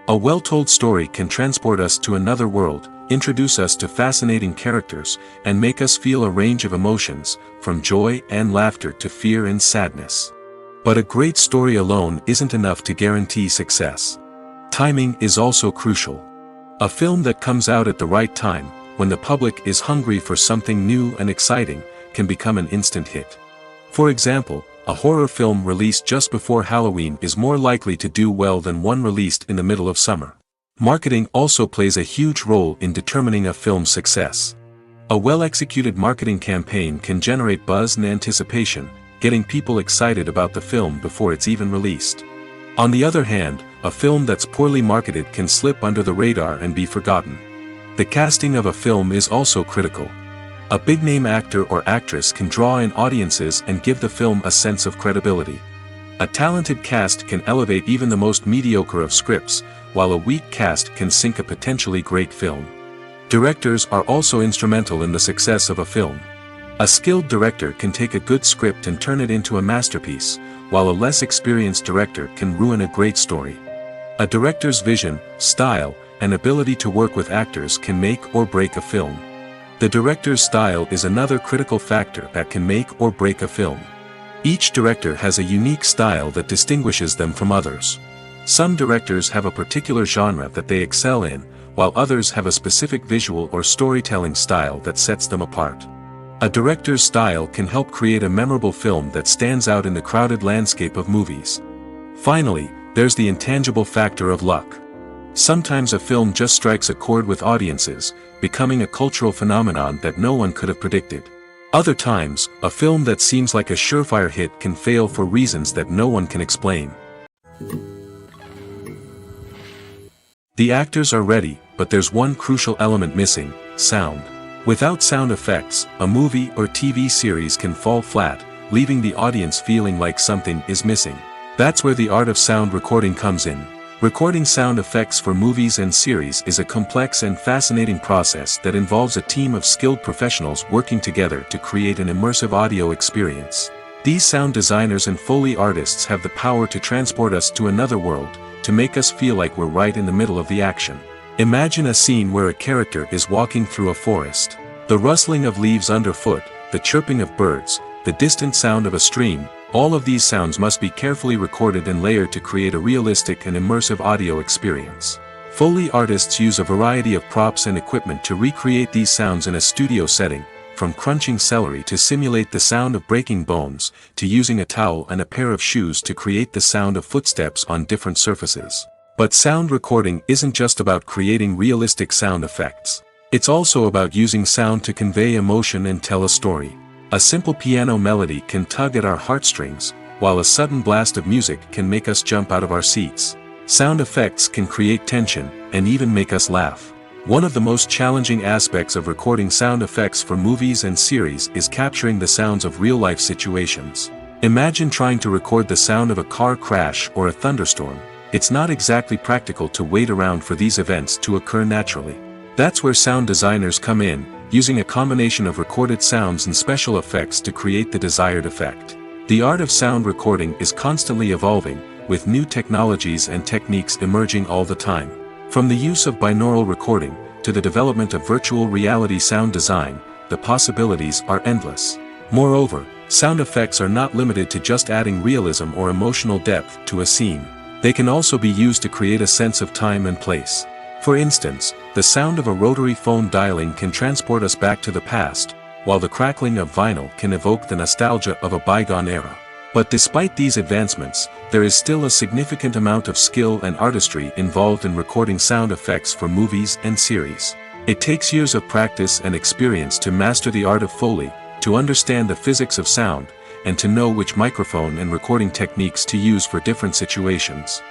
Speaker 1: A well-told story can transport us to another world, introduce us to fascinating characters, and make us feel a range of emotions, from joy and laughter to fear and sadness. But a great story alone isn't enough to guarantee success. Timing is also crucial. A film that comes out at the right time, when the public is hungry for something new and exciting, can become an instant hit. For example, a horror film released just before Halloween is more likely to do well than one released in the middle of summer. Marketing also plays a huge role in determining a film's success. A well-executed marketing campaign can generate buzz and anticipation, getting people excited about the film before it's even released. On the other hand, a film that's poorly marketed can slip under the radar and be forgotten. The casting of a film is also critical. A big-name actor or actress can draw in audiences and give the film a sense of credibility. A talented cast can elevate even the most mediocre of scripts, while a weak cast can sink a potentially great film. Directors are also instrumental in the success of a film. A skilled director can take a good script and turn it into a masterpiece, while a less experienced director can ruin a great story. A director's vision, style, and ability to work with actors can make or break a film. The director's style is another critical factor that can make or break a film. Each director has a unique style that distinguishes them from others. Some directors have a particular genre that they excel in, while others have a specific visual or storytelling style that sets them apart. A director's style can help create a memorable film that stands out in the crowded landscape of movies. Finally, there's the intangible factor of luck. Sometimes a film just strikes a chord with audiences, becoming a cultural phenomenon that no one could have predicted. Other times, a film that seems like a surefire hit can fail for reasons that no one can explain. The actors are ready, but there's one crucial element missing: sound. Without sound effects, a movie or TV series can fall flat, leaving the audience feeling like something is missing. That's where the art of sound recording comes in. Recording sound effects for movies and series is a complex and fascinating process that involves a team of skilled professionals working together to create an immersive audio experience. These sound designers and Foley artists have the power to transport us to another world, to make us feel like we're right in the middle of the action. Imagine a scene where a character is walking through a forest. The rustling of leaves underfoot, the chirping of birds, the distant sound of a stream, all of these sounds must be carefully recorded and layered to create a realistic and immersive audio experience. Foley artists use a variety of props and equipment to recreate these sounds in a studio setting, from crunching celery to simulate the sound of breaking bones, to using a towel and a pair of shoes to create the sound of footsteps on different surfaces. But sound recording isn't just about creating realistic sound effects. It's also about using sound to convey emotion and tell a story. A simple piano melody can tug at our heartstrings, while a sudden blast of music can make us jump out of our seats. Sound effects can create tension, and even make us laugh. One of the most challenging aspects of recording sound effects for movies and series is capturing the sounds of real-life situations. Imagine trying to record the sound of a car crash or a thunderstorm. It's not exactly practical to wait around for these events to occur naturally. That's where sound designers come in, using a combination of recorded sounds and special effects to create the desired effect. The art of sound recording is constantly evolving, with new technologies and techniques emerging all the time. From the use of binaural recording, to the development of virtual reality sound design, the possibilities are endless. Moreover, sound effects are not limited to just adding realism or emotional depth to a scene. They can also be used to create a sense of time and place. For instance, the sound of a rotary phone dialing can transport us back to the past, while the crackling of vinyl can evoke the nostalgia of a bygone era. But despite these advancements, there is still a significant amount of skill and artistry involved in recording sound effects for movies and series. It takes years of practice and experience to master the art of Foley, to understand the physics of sound, and to know which microphone and recording techniques to use for different situations.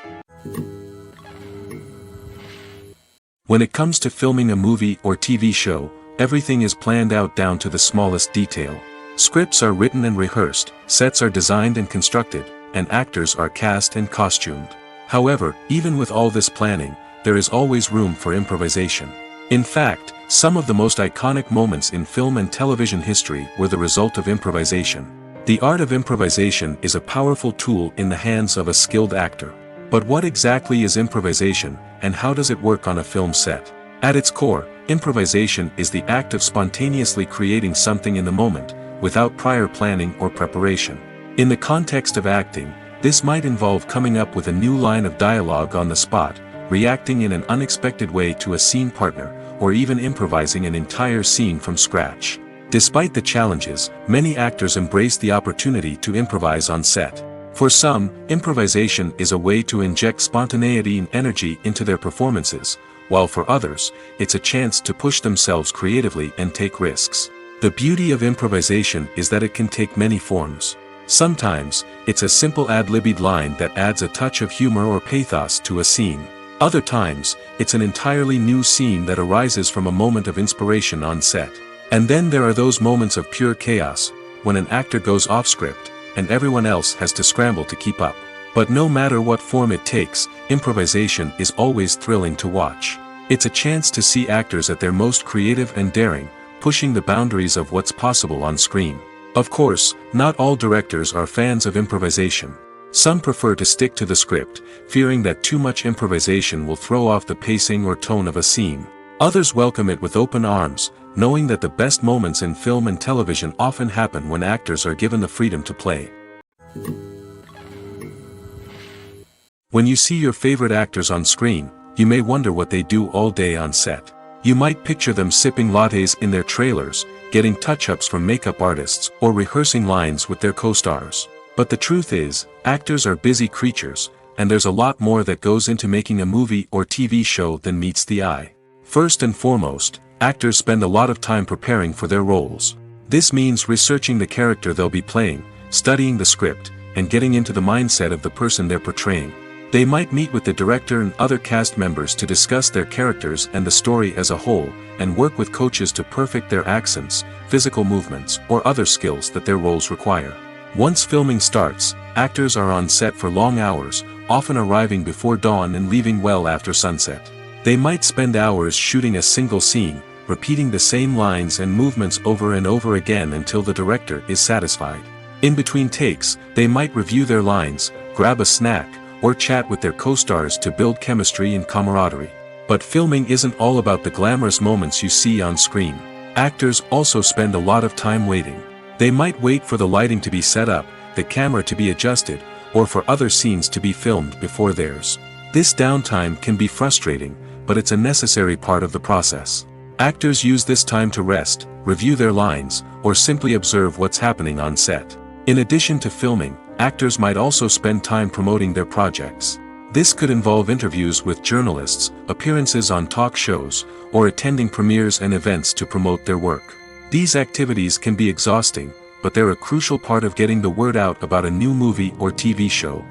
Speaker 1: When it comes to filming a movie or TV show, everything is planned out down to the smallest detail. Scripts are written and rehearsed, sets are designed and constructed, and actors are cast and costumed. However, even with all this planning, there is always room for improvisation. In fact, some of the most iconic moments in film and television history were the result of improvisation. The art of improvisation is a powerful tool in the hands of a skilled actor. But what exactly is improvisation, and how does it work on a film set? At its core, improvisation is the act of spontaneously creating something in the moment, without prior planning or preparation. In the context of acting, this might involve coming up with a new line of dialogue on the spot, reacting in an unexpected way to a scene partner, or even improvising an entire scene from scratch. Despite the challenges, many actors embrace the opportunity to improvise on set. For some, improvisation is a way to inject spontaneity and energy into their performances, while for others, it's a chance to push themselves creatively and take risks. The beauty of improvisation is that it can take many forms. Sometimes, it's a simple ad-libbed line that adds a touch of humor or pathos to a scene. Other times, it's an entirely new scene that arises from a moment of inspiration on set. And then there are those moments of pure chaos, when an actor goes off script, and everyone else has to scramble to keep up. But no matter what form it takes, improvisation is always thrilling to watch. It's a chance to see actors at their most creative and daring, pushing the boundaries of what's possible on screen. Of course, not all directors are fans of improvisation. Some prefer to stick to the script, fearing that too much improvisation will throw off the pacing or tone of a scene. Others welcome it with open arms, knowing that the best moments in film and television often happen when actors are given the freedom to play. When you see your favorite actors on screen, you may wonder what they do all day on set. You might picture them sipping lattes in their trailers, getting touch-ups from makeup artists, or rehearsing lines with their co-stars. But the truth is, actors are busy creatures, and there's a lot more that goes into making a movie or TV show than meets the eye. First and foremost, actors spend a lot of time preparing for their roles. This means researching the character they'll be playing, studying the script, and getting into the mindset of the person they're portraying. They might meet with the director and other cast members to discuss their characters and the story as a whole, and work with coaches to perfect their accents, physical movements, or other skills that their roles require. Once filming starts, actors are on set for long hours, often arriving before dawn and leaving well after sunset. They might spend hours shooting a single scene, repeating the same lines and movements over and over again until the director is satisfied. In between takes, they might review their lines, grab a snack, or chat with their co-stars to build chemistry and camaraderie. But filming isn't all about the glamorous moments you see on screen. Actors also spend a lot of time waiting. They might wait for the lighting to be set up, the camera to be adjusted, or for other scenes to be filmed before theirs. This downtime can be frustrating, but it's a necessary part of the process. Actors use this time to rest, review their lines, or simply observe what's happening on set. In addition to filming, actors might also spend time promoting their projects. This could involve interviews with journalists, appearances on talk shows, or attending premieres and events to promote their work. These activities can be exhausting, but they're a crucial part of getting the word out about a new movie or TV show.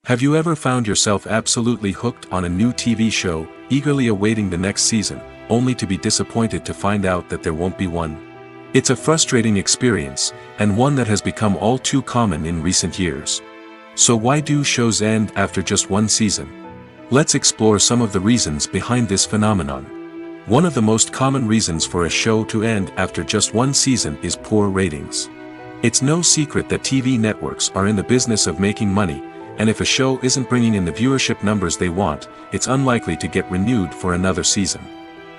Speaker 1: Have you ever found yourself absolutely hooked on a new TV show, eagerly awaiting the next season, only to be disappointed to find out that there won't be one? It's a frustrating experience, and one that has become all too common in recent years. So why do shows end after just one season? Let's explore some of the reasons behind this phenomenon. One of the most common reasons for a show to end after just one season is poor ratings. It's no secret that TV networks are in the business of making money, and if a show isn't bringing in the viewership numbers they want, it's unlikely to get renewed for another season.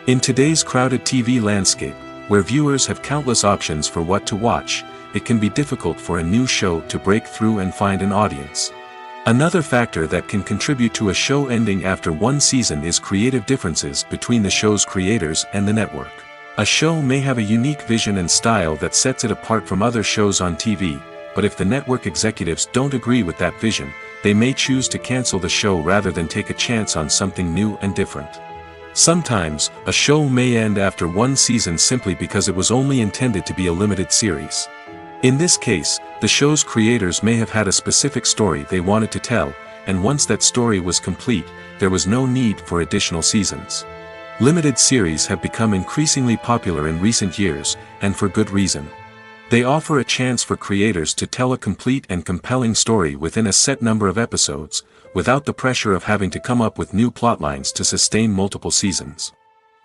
Speaker 1: In today's crowded TV landscape, where viewers have countless options for what to watch, it can be difficult for a new show to break through and find an audience. Another factor that can contribute to a show ending after one season is creative differences between the show's creators and the network. A show may have a unique vision and style that sets it apart from other shows on TV, but if the network executives don't agree with that vision, they may choose to cancel the show rather than take a chance on something new and different. Sometimes, a show may end after one season simply because it was only intended to be a limited series. In this case, the show's creators may have had a specific story they wanted to tell, and once that story was complete, there was no need for additional seasons. Limited series have become increasingly popular in recent years, and for good reason. They offer a chance for creators to tell a complete and compelling story within a set number of episodes, without the pressure of having to come up with new plotlines to sustain multiple seasons.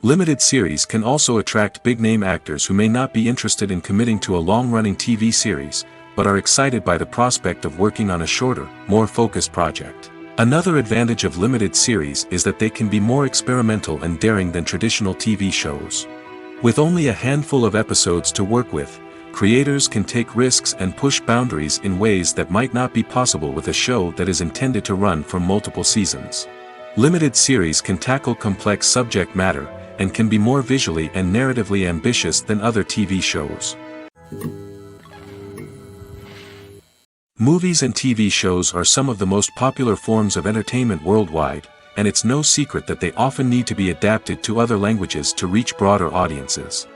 Speaker 1: Limited series can also attract big-name actors who may not be interested in committing to a long-running TV series, but are excited by the prospect of working on a shorter, more focused project. Another advantage of limited series is that they can be more experimental and daring than traditional TV shows. With only a handful of episodes to work with, creators can take risks and push boundaries in ways that might not be possible with a show that is intended to run for multiple seasons. Limited series can tackle complex subject matter, and can be more visually and narratively ambitious than other TV shows. Movies and TV shows are some of the most popular forms of entertainment worldwide, and it's no secret that they often need to be adapted to other languages to reach broader audiences.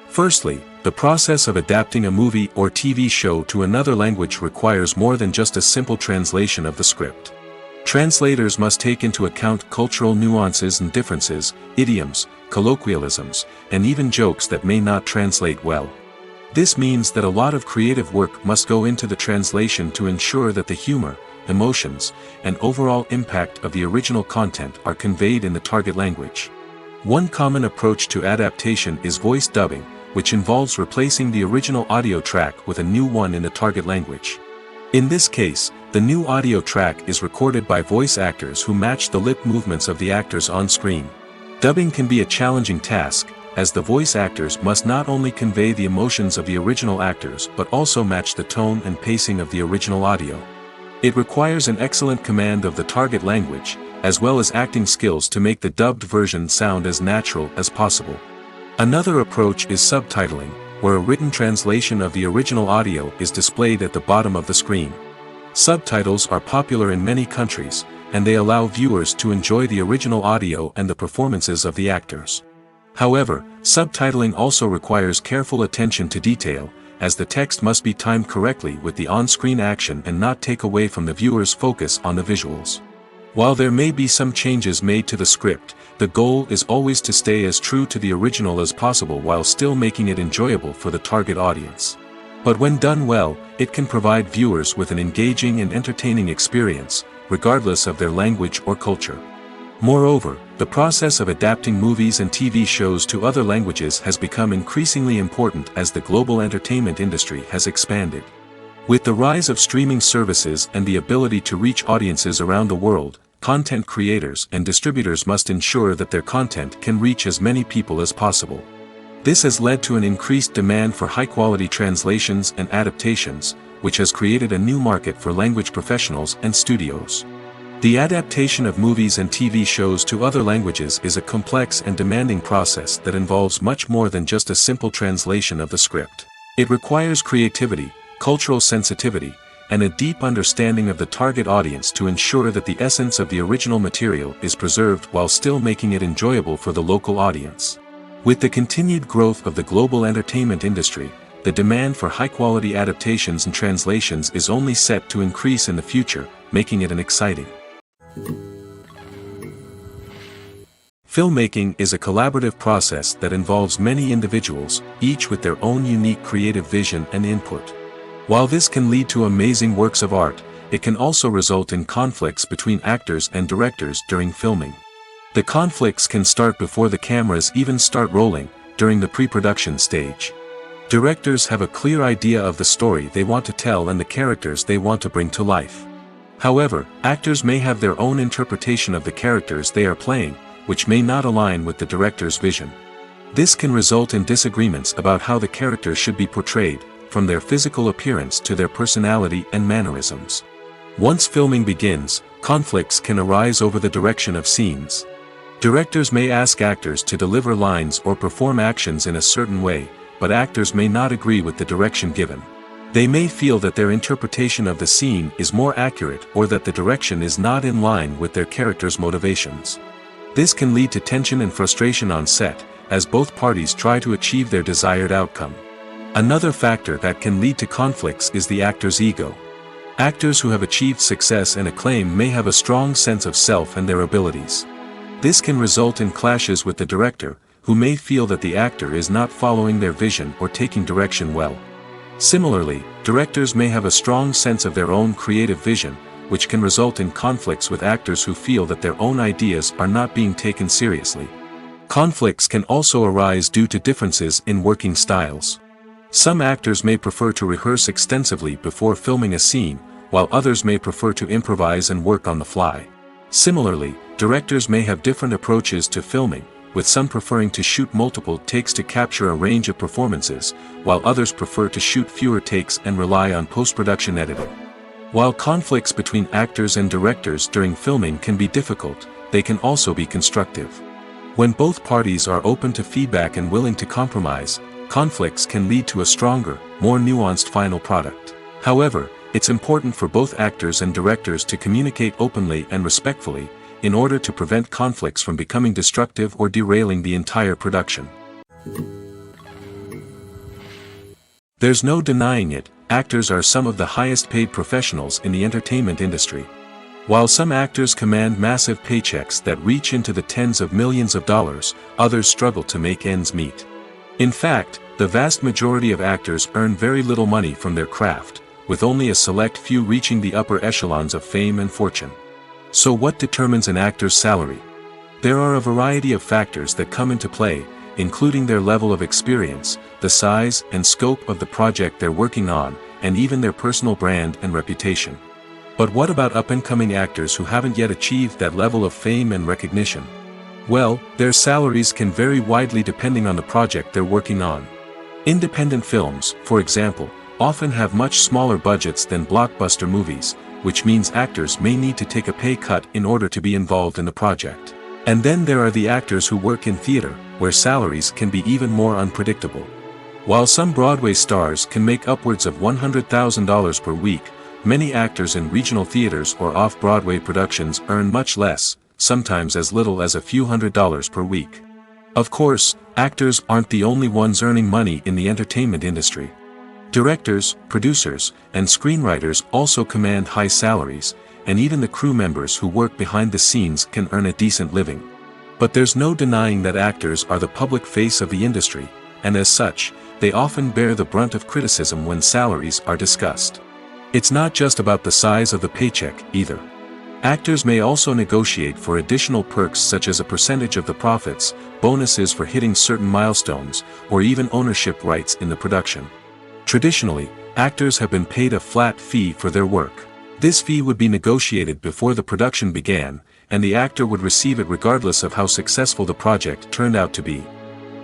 Speaker 1: Firstly, the process of adapting a movie or TV show to another language requires more than just a simple translation of the script. Translators must take into account cultural nuances and differences, idioms, colloquialisms, and even jokes that may not translate well. This means that a lot of creative work must go into the translation to ensure that the humor, emotions, and overall impact of the original content are conveyed in the target language. One common approach to adaptation is voice dubbing, which involves replacing the original audio track with a new one in the target language. In this case, the new audio track is recorded by voice actors who match the lip movements of the actors on screen. Dubbing can be a challenging task, as the voice actors must not only convey the emotions of the original actors but also match the tone and pacing of the original audio. It requires an excellent command of the target language, as well as acting skills to make the dubbed version sound as natural as possible. Another approach is subtitling, where a written translation of the original audio is displayed at the bottom of the screen. Subtitles are popular in many countries, and they allow viewers to enjoy the original audio and the performances of the actors. However, subtitling also requires careful attention to detail, as the text must be timed correctly with the on-screen action and not take away from the viewer's focus on the visuals. While there may be some changes made to the script, the goal is always to stay as true to the original as possible while still making it enjoyable for the target audience. But when done well, it can provide viewers with an engaging and entertaining experience, regardless of their language or culture. Moreover, the process of adapting movies and TV shows to other languages has become increasingly important as the global entertainment industry has expanded. With the rise of streaming services and the ability to reach audiences around the world, content creators and distributors must ensure that their content can reach as many people as possible. This has led to an increased demand for high-quality translations and adaptations, which has created a new market for language professionals and studios. The adaptation of movies and TV shows to other languages is a complex and demanding process that involves much more than just a simple translation of the script. It requires creativity, cultural sensitivity, and a deep understanding of the target audience to ensure that the essence of the original material is preserved while still making it enjoyable for the local audience. With the continued growth of the global entertainment industry, the demand for high-quality adaptations and translations is only set to increase in the future, making it an exciting. Filmmaking is a collaborative process that involves many individuals, each with their own unique creative vision and input. While this can lead to amazing works of art, it can also result in conflicts between actors and directors during filming. The conflicts can start before the cameras even start rolling, during the pre-production stage. Directors have a clear idea of the story they want to tell and the characters they want to bring to life. However, actors may have their own interpretation of the characters they are playing, which may not align with the director's vision. This can result in disagreements about how the characters should be portrayed, from their physical appearance to their personality and mannerisms. Once filming begins, conflicts can arise over the direction of scenes. Directors may ask actors to deliver lines or perform actions in a certain way, but actors may not agree with the direction given. They may feel that their interpretation of the scene is more accurate or that the direction is not in line with their character's motivations. This can lead to tension and frustration on set, as both parties try to achieve their desired outcome. Another factor that can lead to conflicts is the actor's ego. Actors who have achieved success and acclaim may have a strong sense of self and their abilities. This can result in clashes with the director, who may feel that the actor is not following their vision or taking direction well. Similarly, directors may have a strong sense of their own creative vision, which can result in conflicts with actors who feel that their own ideas are not being taken seriously. Conflicts can also arise due to differences in working styles. Some actors may prefer to rehearse extensively before filming a scene, while others may prefer to improvise and work on the fly. Similarly, directors may have different approaches to filming, with some preferring to shoot multiple takes to capture a range of performances, while others prefer to shoot fewer takes and rely on post-production editing. While conflicts between actors and directors during filming can be difficult, they can also be constructive. When both parties are open to feedback and willing to compromise, conflicts can lead to a stronger, more nuanced final product. However, it's important for both actors and directors to communicate openly and respectfully, in order to prevent conflicts from becoming destructive or derailing the entire production. There's no denying it, actors are some of the highest paid professionals in the entertainment industry. While some actors command massive paychecks that reach into the tens of millions of dollars, others struggle to make ends meet. In fact, the vast majority of actors earn very little money from their craft, with only a select few reaching the upper echelons of fame and fortune. So what determines an actor's salary? There are a variety of factors that come into play, including their level of experience, the size and scope of the project they're working on, and even their personal brand and reputation. But what about up-and-coming actors who haven't yet achieved that level of fame and recognition? Well, their salaries can vary widely depending on the project they're working on. Independent films, for example, often have much smaller budgets than blockbuster movies, which means actors may need to take a pay cut in order to be involved in the project. And then there are the actors who work in theater, where salaries can be even more unpredictable. While some Broadway stars can make upwards of $100,000 per week, many actors in regional theaters or off-Broadway productions earn much less, sometimes as little as a few $100s per week. Of course, actors aren't the only ones earning money in the entertainment industry. Directors, producers, and screenwriters also command high salaries, and even the crew members who work behind the scenes can earn a decent living. But there's no denying that actors are the public face of the industry, and as such, they often bear the brunt of criticism when salaries are discussed. It's not just about the size of the paycheck, either. Actors may also negotiate for additional perks such as a percentage of the profits, bonuses for hitting certain milestones, or even ownership rights in the production. Traditionally, actors have been paid a flat fee for their work. This fee would be negotiated before the production began, and the actor would receive it regardless of how successful the project turned out to be.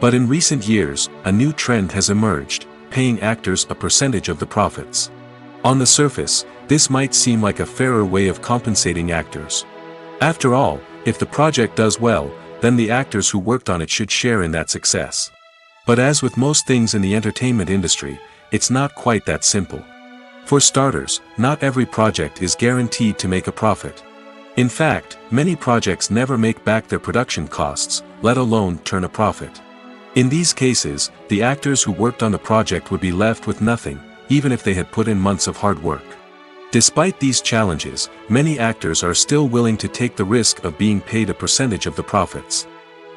Speaker 1: But in recent years, a new trend has emerged, paying actors a percentage of the profits. On the surface, this might seem like a fairer way of compensating actors. After all, if the project does well, then the actors who worked on it should share in that success. But as with most things in the entertainment industry, it's not quite that simple. For starters, not every project is guaranteed to make a profit. In fact, many projects never make back their production costs, let alone turn a profit. In these cases, the actors who worked on the project would be left with nothing, even if they had put in months of hard work. Despite these challenges, many actors are still willing to take the risk of being paid a percentage of the profits.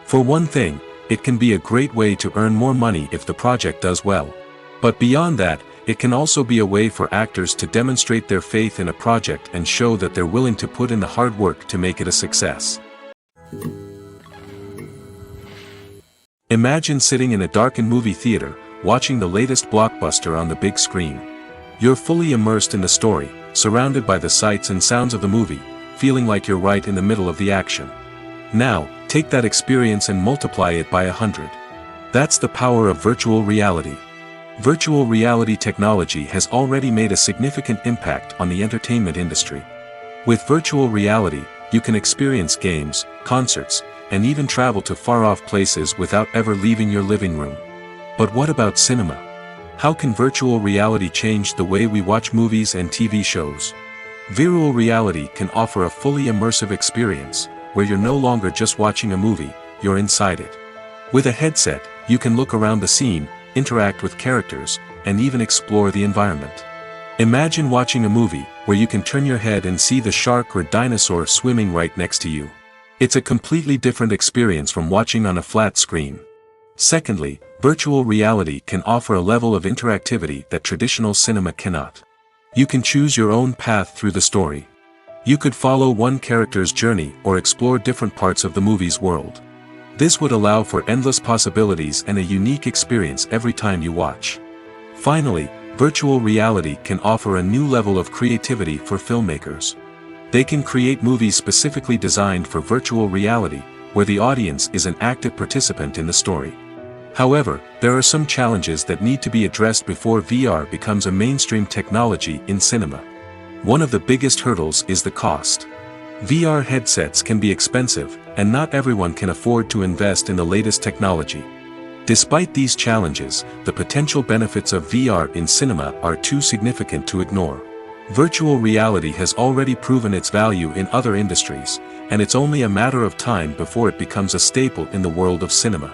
Speaker 1: For one thing, it can be a great way to earn more money if the project does well. But beyond that, it can also be a way for actors to demonstrate their faith in a project and show that they're willing to put in the hard work to make it a success. Imagine sitting in a darkened movie theater, watching the latest blockbuster on the big screen. You're fully immersed in the story, surrounded by the sights and sounds of the movie, feeling like you're right in the middle of the action. Now, take that experience and multiply it by 100. That's the power of virtual reality. Virtual reality technology has already made a significant impact on the entertainment industry. With virtual reality, you can experience games, concerts, and even travel to far-off places without ever leaving your living room. But what about cinema? How can virtual reality change the way we watch movies and TV shows? Virtual reality can offer a fully immersive experience, where you're no longer just watching a movie, you're inside it. With a headset, you can look around the scene, interact with characters, and even explore the environment. Imagine watching a movie, where you can turn your head and see the shark or dinosaur swimming right next to you. It's a completely different experience from watching on a flat screen. Secondly, Virtual reality can offer a level of interactivity that traditional cinema cannot. You can choose your own path through the story. You could follow one character's journey or explore different parts of the movie's world. This would allow for endless possibilities and a unique experience every time you watch. Finally, virtual reality can offer a new level of creativity for filmmakers. They can create movies specifically designed for virtual reality, where the audience is an active participant in the story. However, there are some challenges that need to be addressed before VR becomes a mainstream technology in cinema. One of the biggest hurdles is the cost. VR headsets can be expensive, and not everyone can afford to invest in the latest technology. Despite these challenges, the potential benefits of VR in cinema are too significant to ignore. Virtual reality has already proven its value in other industries, and it's only a matter of time before it becomes a staple in the world of cinema.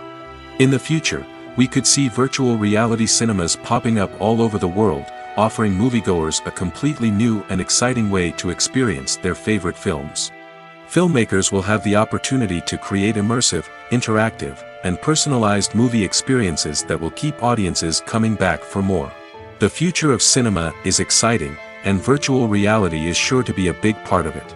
Speaker 1: In the future, we could see virtual reality cinemas popping up all over the world, offering moviegoers a completely new and exciting way to experience their favorite films. Filmmakers will have the opportunity to create immersive, interactive, and personalized movie experiences that will keep audiences coming back for more. The future of cinema is exciting, and virtual reality is sure to be a big part of it.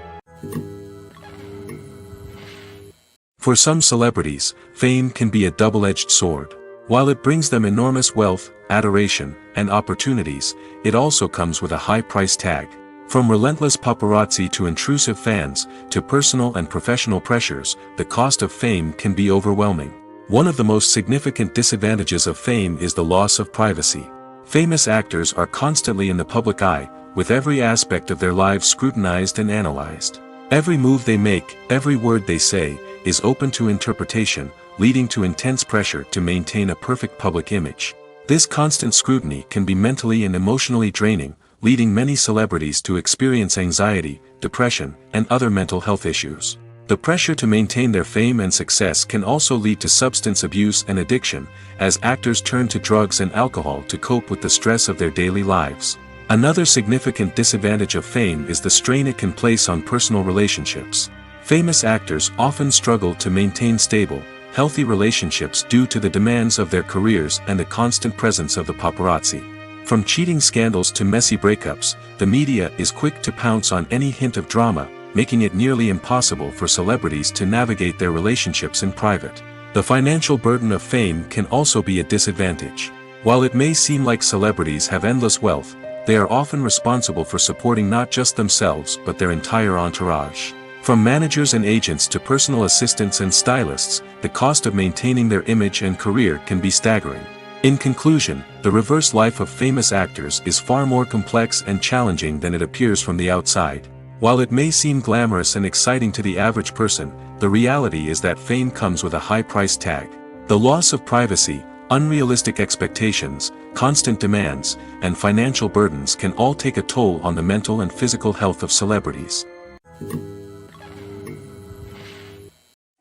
Speaker 1: For some celebrities, fame can be a double-edged sword. While it brings them enormous wealth, adoration, and opportunities, it also comes with a high price tag. From relentless paparazzi to intrusive fans, to personal and professional pressures, the cost of fame can be overwhelming. One of the most significant disadvantages of fame is the loss of privacy. Famous actors are constantly in the public eye, with every aspect of their lives scrutinized and analyzed. Every move they make, every word they say, is open to interpretation, leading to intense pressure to maintain a perfect public image. This constant scrutiny can be mentally and emotionally draining, leading many celebrities to experience anxiety, depression, and other mental health issues. The pressure to maintain their fame and success can also lead to substance abuse and addiction, as actors turn to drugs and alcohol to cope with the stress of their daily lives. Another significant disadvantage of fame is the strain it can place on personal relationships. Famous actors often struggle to maintain stable, healthy relationships due to the demands of their careers and the constant presence of the paparazzi. From cheating scandals to messy breakups, the media is quick to pounce on any hint of drama, making it nearly impossible for celebrities to navigate their relationships in private. The financial burden of fame can also be a disadvantage. While it may seem like celebrities have endless wealth, they are often responsible for supporting not just themselves but their entire entourage. From managers and agents to personal assistants and stylists, the cost of maintaining their image and career can be staggering. In conclusion, the reverse life of famous actors is far more complex and challenging than it appears from the outside. While it may seem glamorous and exciting to the average person, the reality is that fame comes with a high price tag. The loss of privacy, unrealistic expectations, constant demands, and financial burdens can all take a toll on the mental and physical health of celebrities.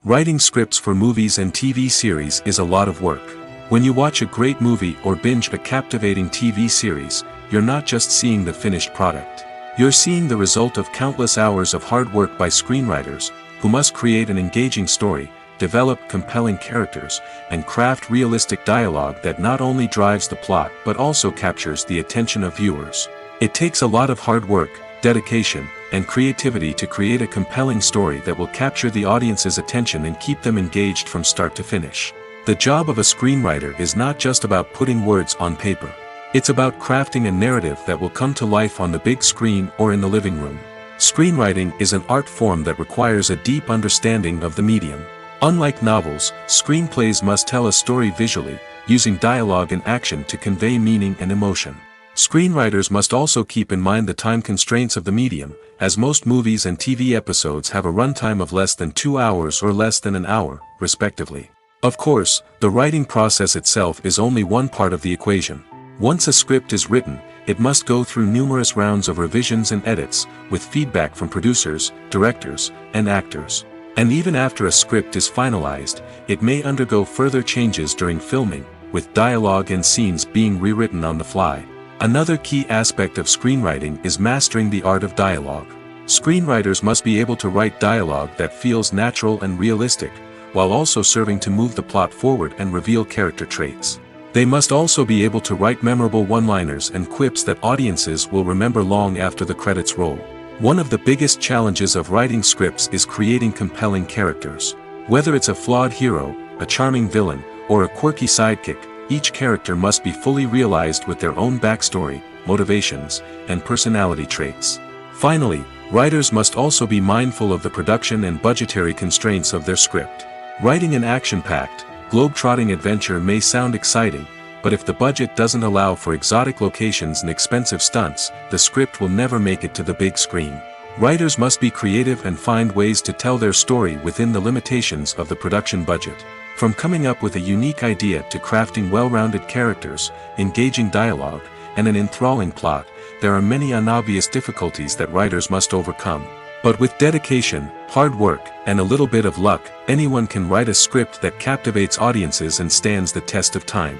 Speaker 1: Writing scripts for movies and TV series is a lot of work. When you watch a great movie or binge a captivating TV series, you're not just seeing the finished product. You're seeing the result of countless hours of hard work by screenwriters, who must create an engaging story, develop compelling characters, and craft realistic dialogue that not only drives the plot but also captures the attention of viewers. It takes a lot of hard work, dedication, and creativity to create a compelling story that will capture the audience's attention and keep them engaged from start to finish. The job of a screenwriter is not just about putting words on paper. It's about crafting a narrative that will come to life on the big screen or in the living room. Screenwriting is an art form that requires a deep understanding of the medium. Unlike novels, screenplays must tell a story visually, using dialogue and action to convey meaning and emotion. Screenwriters must also keep in mind the time constraints of the medium, as most movies and TV episodes have a runtime of less than 2 hours or less than an hour, respectively. Of course, the writing process itself is only one part of the equation. Once a script is written, it must go through numerous rounds of revisions and edits, with feedback from producers, directors, and actors. And even after a script is finalized, it may undergo further changes during filming, with dialogue and scenes being rewritten on the fly. Another key aspect of screenwriting is mastering the art of dialogue. Screenwriters must be able to write dialogue that feels natural and realistic, while also serving to move the plot forward and reveal character traits. They must also be able to write memorable one-liners and quips that audiences will remember long after the credits roll. One of the biggest challenges of writing scripts is creating compelling characters. Whether it's a flawed hero, a charming villain, or a quirky sidekick, each character must be fully realized with their own backstory, motivations, and personality traits. Finally, writers must also be mindful of the production and budgetary constraints of their script. Writing an action-packed, globe-trotting adventure may sound exciting, but if the budget doesn't allow for exotic locations and expensive stunts, the script will never make it to the big screen. Writers must be creative and find ways to tell their story within the limitations of the production budget. From coming up with a unique idea to crafting well-rounded characters, engaging dialogue, and an enthralling plot, there are many unobvious difficulties that writers must overcome. But with dedication, hard work, and a little bit of luck, anyone can write a script that captivates audiences and stands the test of time.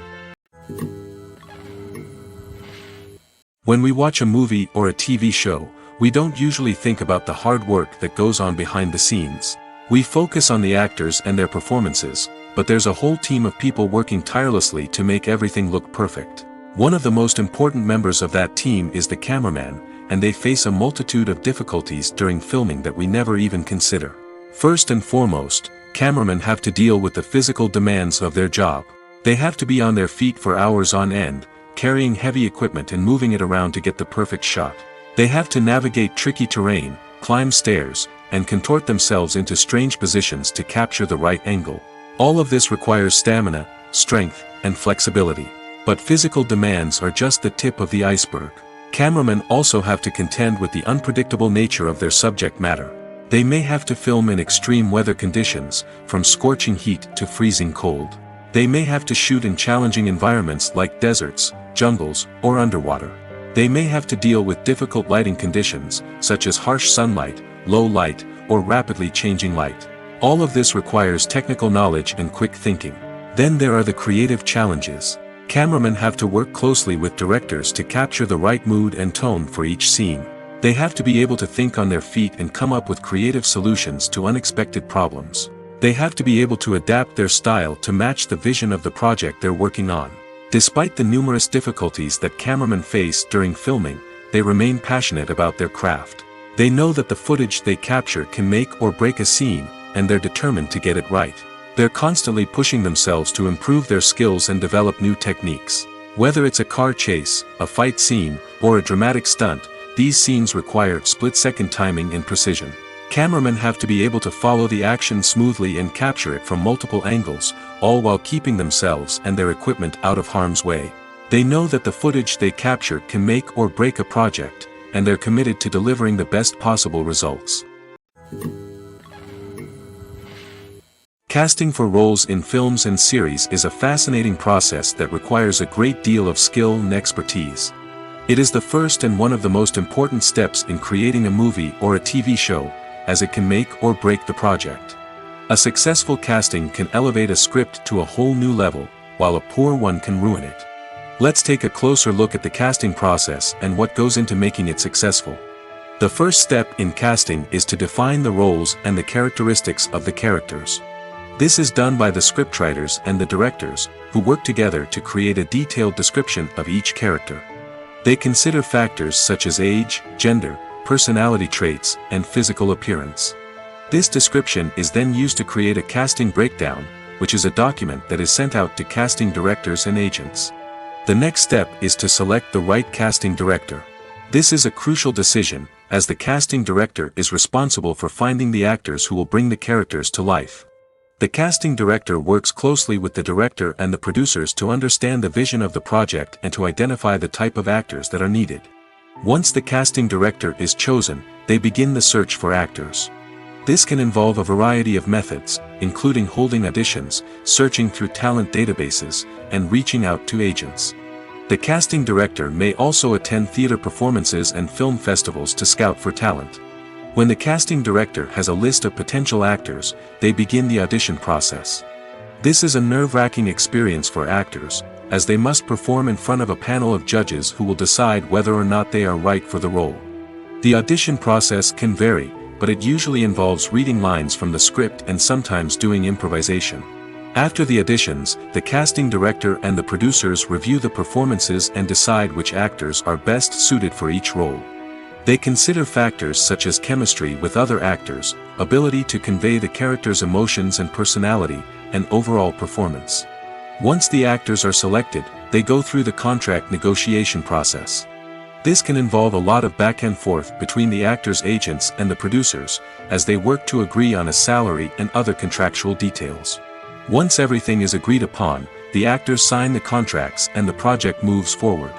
Speaker 1: When we watch a movie or a TV show, we don't usually think about the hard work that goes on behind the scenes. We focus on the actors and their performances, but there's a whole team of people working tirelessly to make everything look perfect. One of the most important members of that team is the cameraman, and they face a multitude of difficulties during filming that we never even consider. First and foremost, cameramen have to deal with the physical demands of their job. They have to be on their feet for hours on end, carrying heavy equipment and moving it around to get the perfect shot. They have to navigate tricky terrain, climb stairs, and contort themselves into strange positions to capture the right angle. All of this requires stamina, strength, and flexibility. But physical demands are just the tip of the iceberg. Cameramen also have to contend with the unpredictable nature of their subject matter. They may have to film in extreme weather conditions, from scorching heat to freezing cold. They may have to shoot in challenging environments like deserts, jungles, or underwater. They may have to deal with difficult lighting conditions, such as harsh sunlight, low light, or rapidly changing light. All of this requires technical knowledge and quick thinking. Then there are the creative challenges. Cameramen have to work closely with directors to capture the right mood and tone for each scene. They have to be able to think on their feet and come up with creative solutions to unexpected problems. They have to be able to adapt their style to match the vision of the project they're working on. Despite the numerous difficulties that cameramen face during filming, they remain passionate about their craft. They know that the footage they capture can make or break a scene, and they're determined to get it right. They're constantly pushing themselves to improve their skills and develop new techniques. Whether it's a car chase, a fight scene, or a dramatic stunt, these scenes require split-second timing and precision. Cameramen have to be able to follow the action smoothly and capture it from multiple angles, all while keeping themselves and their equipment out of harm's way. They know that the footage they capture can make or break a project, and they're committed to delivering the best possible results. Casting for roles in films and series is a fascinating process that requires a great deal of skill and expertise. It is the first and one of the most important steps in creating a movie or a TV show, as it can make or break the project. A successful casting can elevate a script to a whole new level, while a poor one can ruin it. Let's take a closer look at the casting process and what goes into making it successful. The first step in casting is to define the roles and the characteristics of the characters. This is done by the scriptwriters and the directors, who work together to create a detailed description of each character. They consider factors such as age, gender, personality traits, and physical appearance. This description is then used to create a casting breakdown, which is a document that is sent out to casting directors and agents. The next step is to select the right casting director. This is a crucial decision, as the casting director is responsible for finding the actors who will bring the characters to life. The casting director works closely with the director and the producers to understand the vision of the project and to identify the type of actors that are needed. Once the casting director is chosen, they begin the search for actors. This can involve a variety of methods, including holding auditions, searching through talent databases, and reaching out to agents. The casting director may also attend theater performances and film festivals to scout for talent. When the casting director has a list of potential actors, they begin the audition process. This is a nerve-wracking experience for actors, as they must perform in front of a panel of judges who will decide whether or not they are right for the role. The audition process can vary, but it usually involves reading lines from the script and sometimes doing improvisation. After the auditions, the casting director and the producers review the performances and decide which actors are best suited for each role. They consider factors such as chemistry with other actors, ability to convey the character's emotions and personality, and overall performance. Once the actors are selected, they go through the contract negotiation process. This can involve a lot of back and forth between the actors' agents and the producers, as they work to agree on a salary and other contractual details. Once everything is agreed upon, the actors sign the contracts and the project moves forward.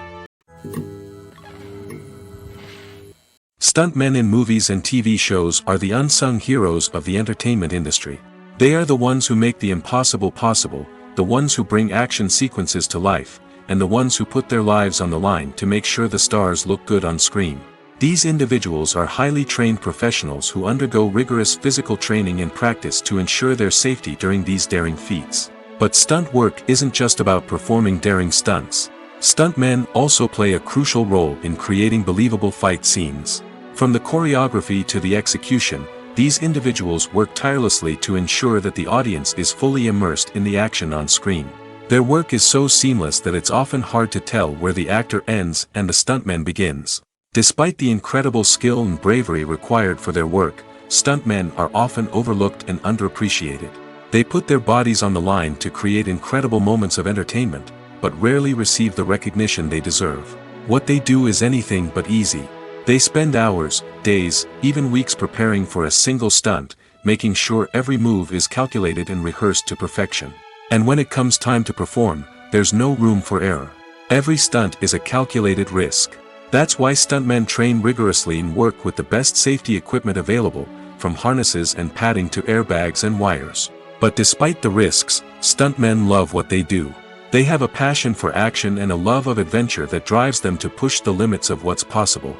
Speaker 1: Stuntmen in movies and TV shows are the unsung heroes of the entertainment industry. They are the ones who make the impossible possible, the ones who bring action sequences to life, and the ones who put their lives on the line to make sure the stars look good on screen. These individuals are highly trained professionals who undergo rigorous physical training and practice to ensure their safety during these daring feats. But stunt work isn't just about performing daring stunts. Stuntmen also play a crucial role in creating believable fight scenes. From the choreography to the execution, these individuals work tirelessly to ensure that the audience is fully immersed in the action on screen. Their work is so seamless that it's often hard to tell where the actor ends and the stuntman begins. Despite the incredible skill and bravery required for their work, stuntmen are often overlooked and underappreciated. They put their bodies on the line to create incredible moments of entertainment, but rarely receive the recognition they deserve. What they do is anything but easy. They spend hours, days, even weeks preparing for a single stunt, making sure every move is calculated and rehearsed to perfection. And when it comes time to perform, there's no room for error. Every stunt is a calculated risk. That's why stuntmen train rigorously and work with the best safety equipment available, from harnesses and padding to airbags and wires. But despite the risks, stuntmen love what they do. They have a passion for action and a love of adventure that drives them to push the limits of what's possible.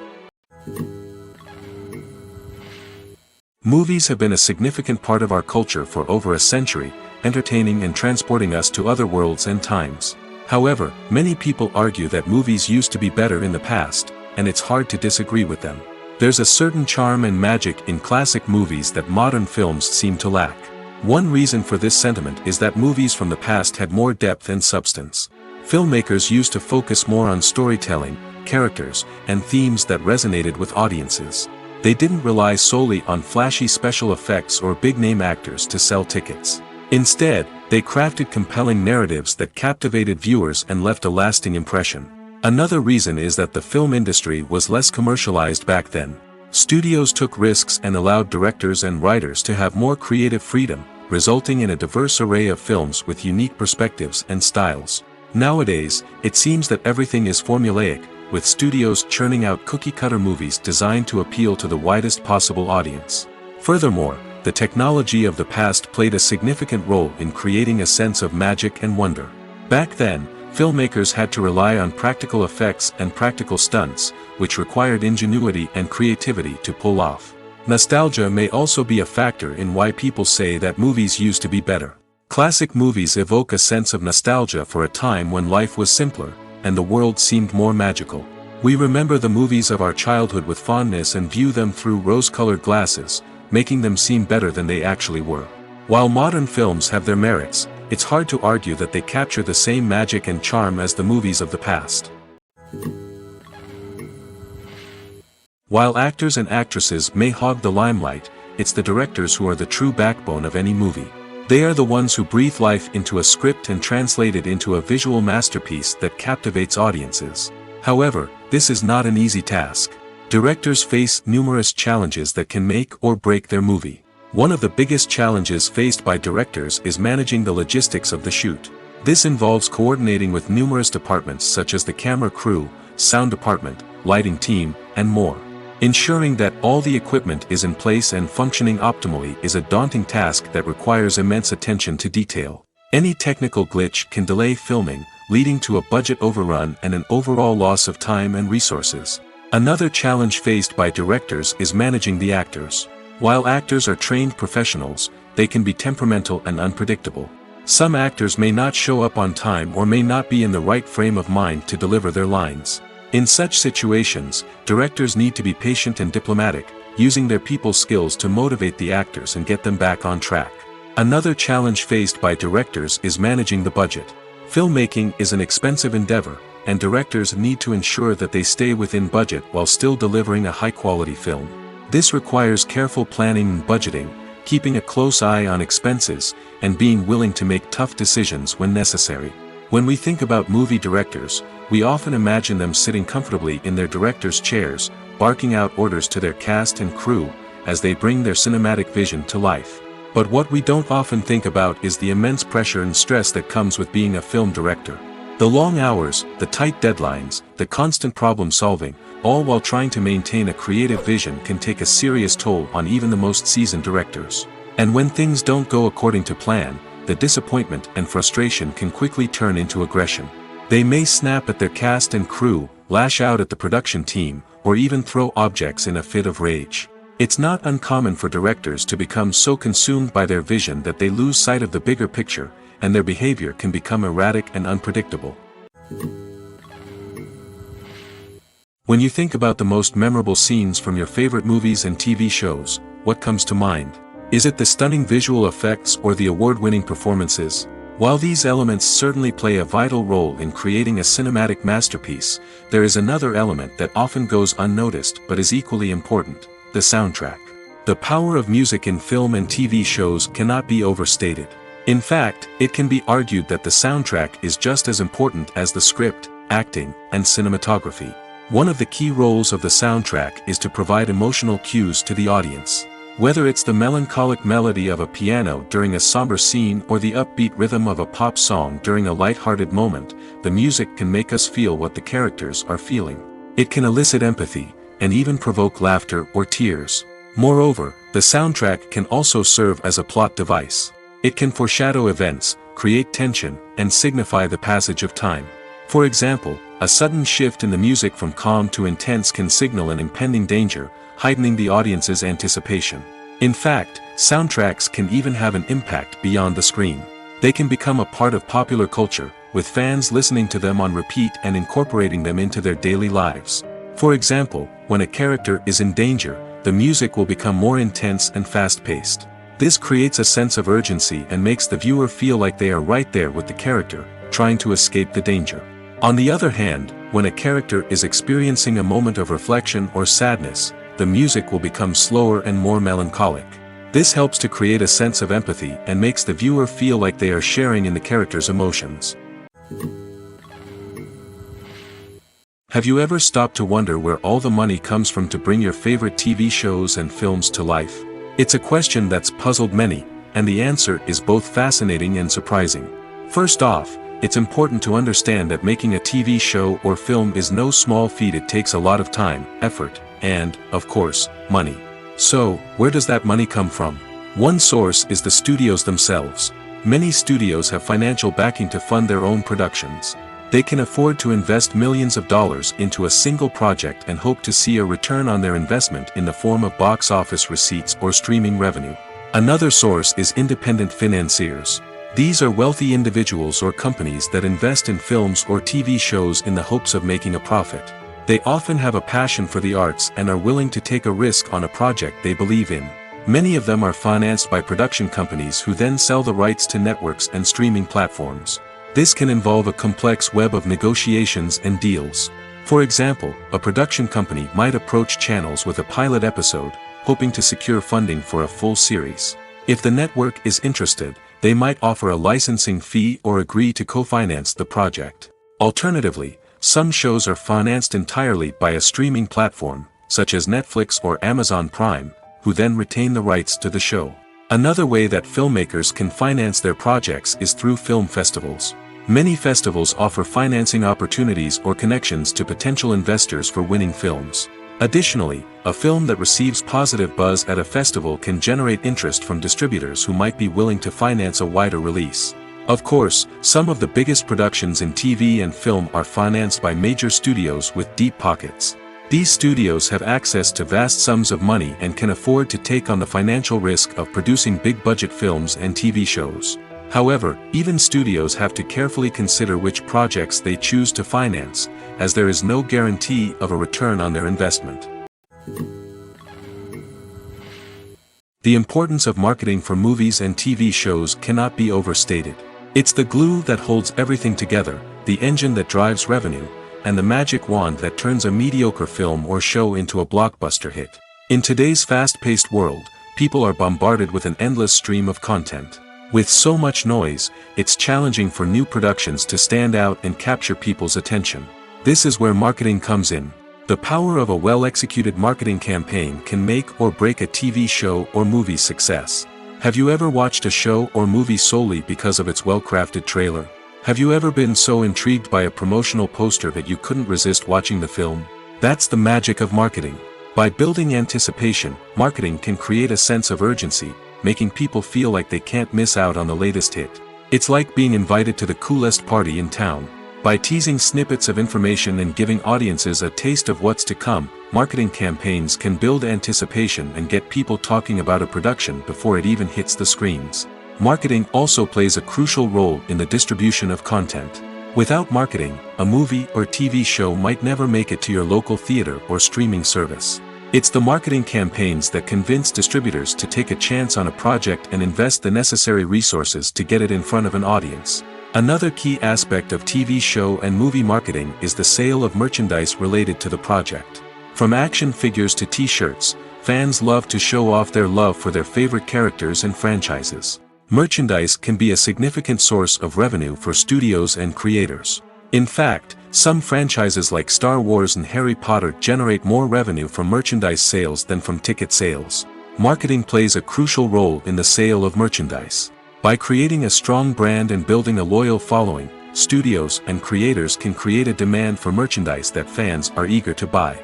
Speaker 1: Movies have been a significant part of our culture for over a century, entertaining and transporting us to other worlds and times. However, many people argue that movies used to be better in the past, and it's hard to disagree with them. There's a certain charm and magic in classic movies that modern films seem to lack. One reason for this sentiment is that movies from the past had more depth and substance. Filmmakers used to focus more on storytelling, characters, and themes that resonated with audiences. They didn't rely solely on flashy special effects or big-name actors to sell tickets. Instead, they crafted compelling narratives that captivated viewers and left a lasting impression. Another reason is that the film industry was less commercialized back then. Studios took risks and allowed directors and writers to have more creative freedom, resulting in a diverse array of films with unique perspectives and styles. Nowadays, it seems that everything is formulaic, with studios churning out cookie-cutter movies designed to appeal to the widest possible audience. Furthermore, the technology of the past played a significant role in creating a sense of magic and wonder. Back then, filmmakers had to rely on practical effects and practical stunts, which required ingenuity and creativity to pull off. Nostalgia may also be a factor in why people say that movies used to be better. Classic movies evoke a sense of nostalgia for a time when life was simpler, and the world seemed more magical. We remember the movies of our childhood with fondness and view them through rose-colored glasses, making them seem better than they actually were. While modern films have their merits, it's hard to argue that they capture the same magic and charm as the movies of the past. While actors and actresses may hog the limelight, it's the directors who are the true backbone of any movie. They are the ones who breathe life into a script and translate it into a visual masterpiece that captivates audiences. However, this is not an easy task. Directors face numerous challenges that can make or break their movie. One of the biggest challenges faced by directors is managing the logistics of the shoot. This involves coordinating with numerous departments such as the camera crew, sound department, lighting team, and more. Ensuring that all the equipment is in place and functioning optimally is a daunting task that requires immense attention to detail. Any technical glitch can delay filming, leading to a budget overrun and an overall loss of time and resources. Another challenge faced by directors is managing the actors. While actors are trained professionals, they can be temperamental and unpredictable. Some actors may not show up on time or may not be in the right frame of mind to deliver their lines. In such situations, directors need to be patient and diplomatic, using their people skills to motivate the actors and get them back on track. Another challenge faced by directors is managing the budget. Filmmaking is an expensive endeavor, and directors need to ensure that they stay within budget while still delivering a high-quality film. This requires careful planning and budgeting, keeping a close eye on expenses, and being willing to make tough decisions when necessary. When we think about movie directors, we often imagine them sitting comfortably in their director's chairs, barking out orders to their cast and crew, as they bring their cinematic vision to life. But what we don't often think about is the immense pressure and stress that comes with being a film director. The long hours, the tight deadlines, the constant problem solving, all while trying to maintain a creative vision can take a serious toll on even the most seasoned directors. And when things don't go according to plan, the disappointment and frustration can quickly turn into aggression. They may snap at their cast and crew, lash out at the production team, or even throw objects in a fit of rage. It's not uncommon for directors to become so consumed by their vision that they lose sight of the bigger picture, and their behavior can become erratic and unpredictable. When you think about the most memorable scenes from your favorite movies and TV shows, what comes to mind? Is it the stunning visual effects or the award-winning performances? While these elements certainly play a vital role in creating a cinematic masterpiece, there is another element that often goes unnoticed but is equally important: the soundtrack. The power of music in film and TV shows cannot be overstated. In fact, it can be argued that the soundtrack is just as important as the script, acting, and cinematography. One of the key roles of the soundtrack is to provide emotional cues to the audience. Whether it's the melancholic melody of a piano during a somber scene or the upbeat rhythm of a pop song during a light-hearted moment, the music can make us feel what the characters are feeling. It can elicit empathy, and even provoke laughter or tears. Moreover, the soundtrack can also serve as a plot device. It can foreshadow events, create tension, and signify the passage of time. For example, a sudden shift in the music from calm to intense can signal an impending danger, heightening the audience's anticipation. In fact, soundtracks can even have an impact beyond the screen. They can become a part of popular culture, with fans listening to them on repeat and incorporating them into their daily lives. For example, when a character is in danger, the music will become more intense and fast-paced. This creates a sense of urgency and makes the viewer feel like they are right there with the character, trying to escape the danger. On the other hand, when a character is experiencing a moment of reflection or sadness, the music will become slower and more melancholic. This helps to create a sense of empathy and makes the viewer feel like they are sharing in the character's emotions. Have you ever stopped to wonder where all the money comes from to bring your favorite TV shows and films to life? It's a question that's puzzled many, and the answer is both fascinating and surprising. First off, it's important to understand that making a TV show or film is no small feat. It takes a lot of time, effort, and, of course, money. So, where does that money come from? One source is the studios themselves. Many studios have financial backing to fund their own productions. They can afford to invest millions of dollars into a single project and hope to see a return on their investment in the form of box office receipts or streaming revenue. Another source is independent financiers. These are wealthy individuals or companies that invest in films or TV shows in the hopes of making a profit. They often have a passion for the arts and are willing to take a risk on a project they believe in. Many of them are financed by production companies who then sell the rights to networks and streaming platforms. This can involve a complex web of negotiations and deals. For example, a production company might approach channels with a pilot episode, hoping to secure funding for a full series. If the network is interested, they might offer a licensing fee or agree to co-finance the project. Alternatively, some shows are financed entirely by a streaming platform, such as Netflix or Amazon Prime, who then retain the rights to the show. Another way that filmmakers can finance their projects is through film festivals. Many festivals offer financing opportunities or connections to potential investors for winning films. Additionally, a film that receives positive buzz at a festival can generate interest from distributors who might be willing to finance a wider release. Of course, some of the biggest productions in TV and film are financed by major studios with deep pockets. These studios have access to vast sums of money and can afford to take on the financial risk of producing big-budget films and TV shows. However, even studios have to carefully consider which projects they choose to finance, as there is no guarantee of a return on their investment. The importance of marketing for movies and TV shows cannot be overstated. It's the glue that holds everything together, the engine that drives revenue, and the magic wand that turns a mediocre film or show into a blockbuster hit. In today's fast-paced world, people are bombarded with an endless stream of content. With so much noise, it's challenging for new productions to stand out and capture people's attention. This is where marketing comes in. The power of a well-executed marketing campaign can make or break a TV show or movie's success. Have you ever watched a show or movie solely because of its well-crafted trailer? Have you ever been so intrigued by a promotional poster that you couldn't resist watching the film? That's the magic of marketing. By building anticipation, marketing can create a sense of urgency, making people feel like they can't miss out on the latest hit. It's like being invited to the coolest party in town. By teasing snippets of information and giving audiences a taste of what's to come, marketing campaigns can build anticipation and get people talking about a production before it even hits the screens. Marketing also plays a crucial role in the distribution of content. Without marketing, a movie or TV show might never make it to your local theater or streaming service. It's the marketing campaigns that convince distributors to take a chance on a project and invest the necessary resources to get it in front of an audience. Another key aspect of TV show and movie marketing is the sale of merchandise related to the project. From action figures to t-shirts, fans love to show off their love for their favorite characters and franchises. Merchandise can be a significant source of revenue for studios and creators. In fact, some franchises like Star Wars and Harry Potter generate more revenue from merchandise sales than from ticket sales. Marketing plays a crucial role in the sale of merchandise. By creating a strong brand and building a loyal following, studios and creators can create a demand for merchandise that fans are eager to buy.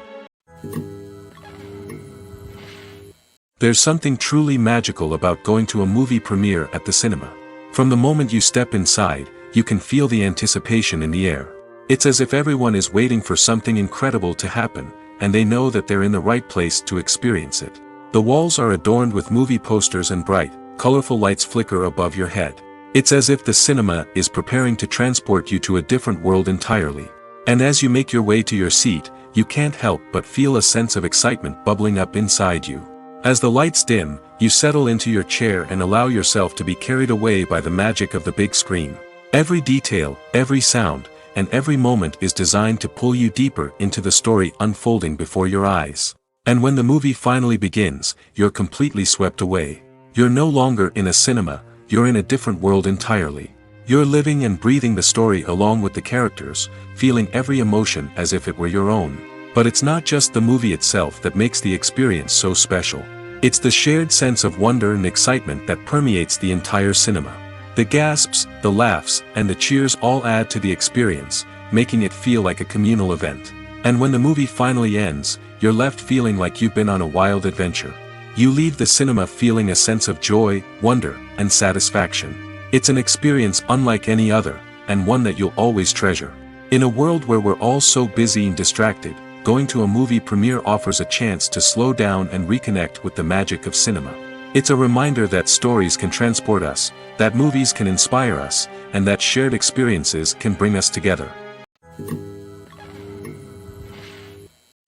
Speaker 1: There's something truly magical about going to a movie premiere at the cinema. From the moment you step inside, you can feel the anticipation in the air. It's as if everyone is waiting for something incredible to happen, and they know that they're in the right place to experience it. The walls are adorned with movie posters and bright, colorful lights flicker above your head. It's as if the cinema is preparing to transport you to a different world entirely. And as you make your way to your seat, you can't help but feel a sense of excitement bubbling up inside you. As the lights dim, you settle into your chair and allow yourself to be carried away by the magic of the big screen. Every detail, every sound, and every moment is designed to pull you deeper into the story unfolding before your eyes. And when the movie finally begins, you're completely swept away. You're no longer in a cinema, you're in a different world entirely. You're living and breathing the story along with the characters, feeling every emotion as if it were your own. But it's not just the movie itself that makes the experience so special. It's the shared sense of wonder and excitement that permeates the entire cinema. The gasps, the laughs, and the cheers all add to the experience, making it feel like a communal event. And when the movie finally ends, you're left feeling like you've been on a wild adventure. You leave the cinema feeling a sense of joy, wonder, and satisfaction. It's an experience unlike any other, and one that you'll always treasure. In a world where we're all so busy and distracted, going to a movie premiere offers a chance to slow down and reconnect with the magic of cinema. It's a reminder that stories can transport us, that movies can inspire us, and that shared experiences can bring us together.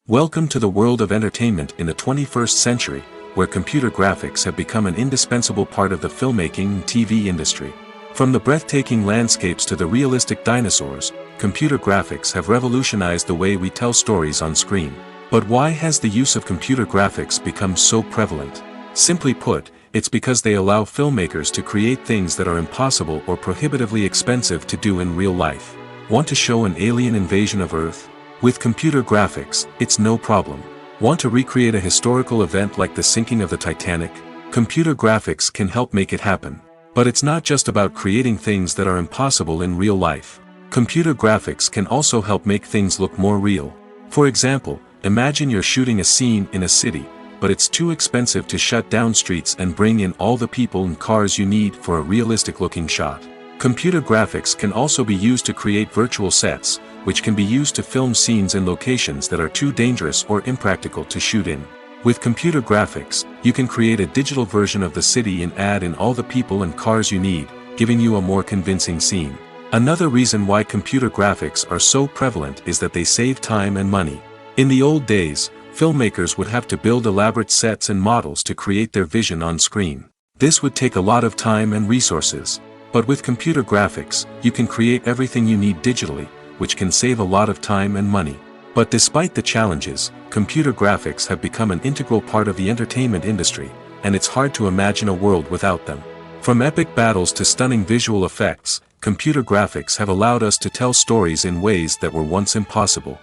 Speaker 1: Welcome to the world of entertainment in the 21st century, where computer graphics have become an indispensable part of the filmmaking and TV industry. From the breathtaking landscapes to the realistic dinosaurs, computer graphics have revolutionized the way we tell stories on screen. But why has the use of computer graphics become so prevalent? Simply put, it's because they allow filmmakers to create things that are impossible or prohibitively expensive to do in real life. Want to show an alien invasion of Earth? With computer graphics, it's no problem. Want to recreate a historical event like the sinking of the Titanic? Computer graphics can help make it happen. But it's not just about creating things that are impossible in real life. Computer graphics can also help make things look more real. For example, imagine you're shooting a scene in a city, but it's too expensive to shut down streets and bring in all the people and cars you need for a realistic-looking shot. Computer graphics can also be used to create virtual sets, which can be used to film scenes in locations that are too dangerous or impractical to shoot in. With computer graphics, you can create a digital version of the city and add in all the people and cars you need, giving you a more convincing scene. Another reason why computer graphics are so prevalent is that they save time and money. In the old days, filmmakers would have to build elaborate sets and models to create their vision on screen. This would take a lot of time and resources. But with computer graphics, you can create everything you need digitally, which can save a lot of time and money. But despite the challenges, computer graphics have become an integral part of the entertainment industry, and it's hard to imagine a world without them. From epic battles to stunning visual effects, computer graphics have allowed us to tell stories in ways that were once impossible.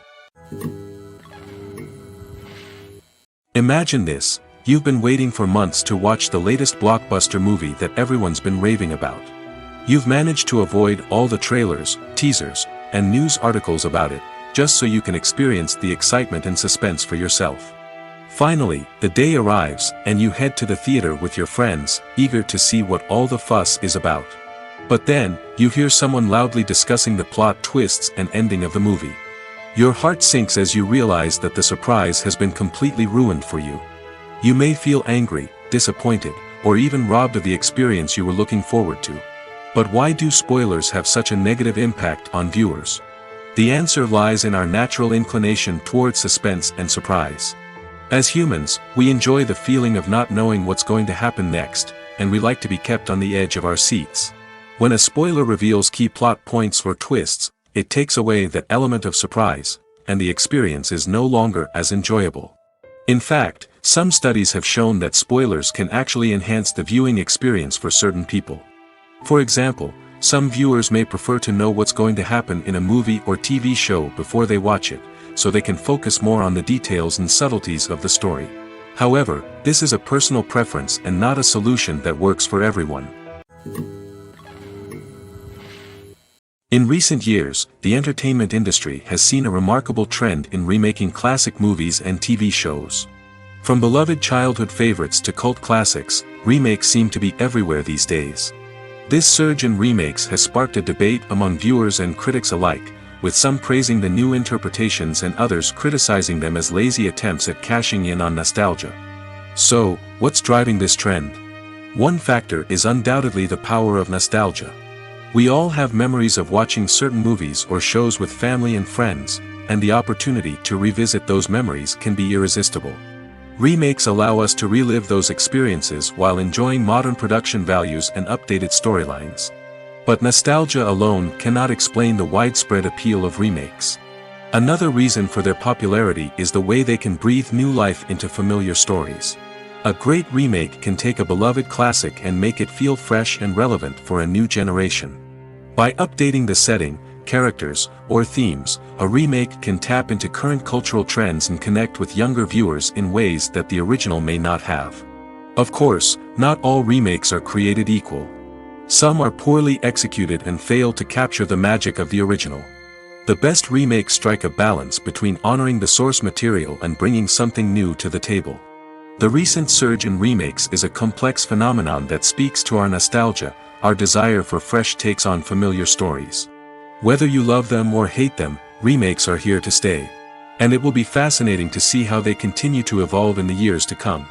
Speaker 1: Imagine this: you've been waiting for months to watch the latest blockbuster movie that everyone's been raving about. You've managed to avoid all the trailers, teasers, and news articles about it, just so you can experience the excitement and suspense for yourself. Finally, the day arrives, and you head to the theater with your friends, eager to see what all the fuss is about. But then, you hear someone loudly discussing the plot twists and ending of the movie. Your heart sinks as you realize that the surprise has been completely ruined for you. You may feel angry, disappointed, or even robbed of the experience you were looking forward to. But why do spoilers have such a negative impact on viewers? The answer lies in our natural inclination toward suspense and surprise. As humans, we enjoy the feeling of not knowing what's going to happen next, and we like to be kept on the edge of our seats. When a spoiler reveals key plot points or twists, it takes away that element of surprise, and the experience is no longer as enjoyable. In fact, some studies have shown that spoilers can actually enhance the viewing experience for certain people. For example, some viewers may prefer to know what's going to happen in a movie or TV show before they watch it, so they can focus more on the details and subtleties of the story. However, this is a personal preference and not a solution that works for everyone. In recent years, the entertainment industry has seen a remarkable trend in remaking classic movies and TV shows. From beloved childhood favorites to cult classics, remakes seem to be everywhere these days. This surge in remakes has sparked a debate among viewers and critics alike, with some praising the new interpretations and others criticizing them as lazy attempts at cashing in on nostalgia. So, what's driving this trend? One factor is undoubtedly the power of nostalgia. We all have memories of watching certain movies or shows with family and friends, and the opportunity to revisit those memories can be irresistible. Remakes allow us to relive those experiences while enjoying modern production values and updated storylines. But nostalgia alone cannot explain the widespread appeal of remakes. Another reason for their popularity is the way they can breathe new life into familiar stories. A great remake can take a beloved classic and make it feel fresh and relevant for a new generation. By updating the setting, characters, or themes, a remake can tap into current cultural trends and connect with younger viewers in ways that the original may not have. Of course, not all remakes are created equal. Some are poorly executed and fail to capture the magic of the original. The best remakes strike a balance between honoring the source material and bringing something new to the table. The recent surge in remakes is a complex phenomenon that speaks to our nostalgia, our desire for fresh takes on familiar stories. Whether you love them or hate them, remakes are here to stay. And it will be fascinating to see how they continue to evolve in the years to come.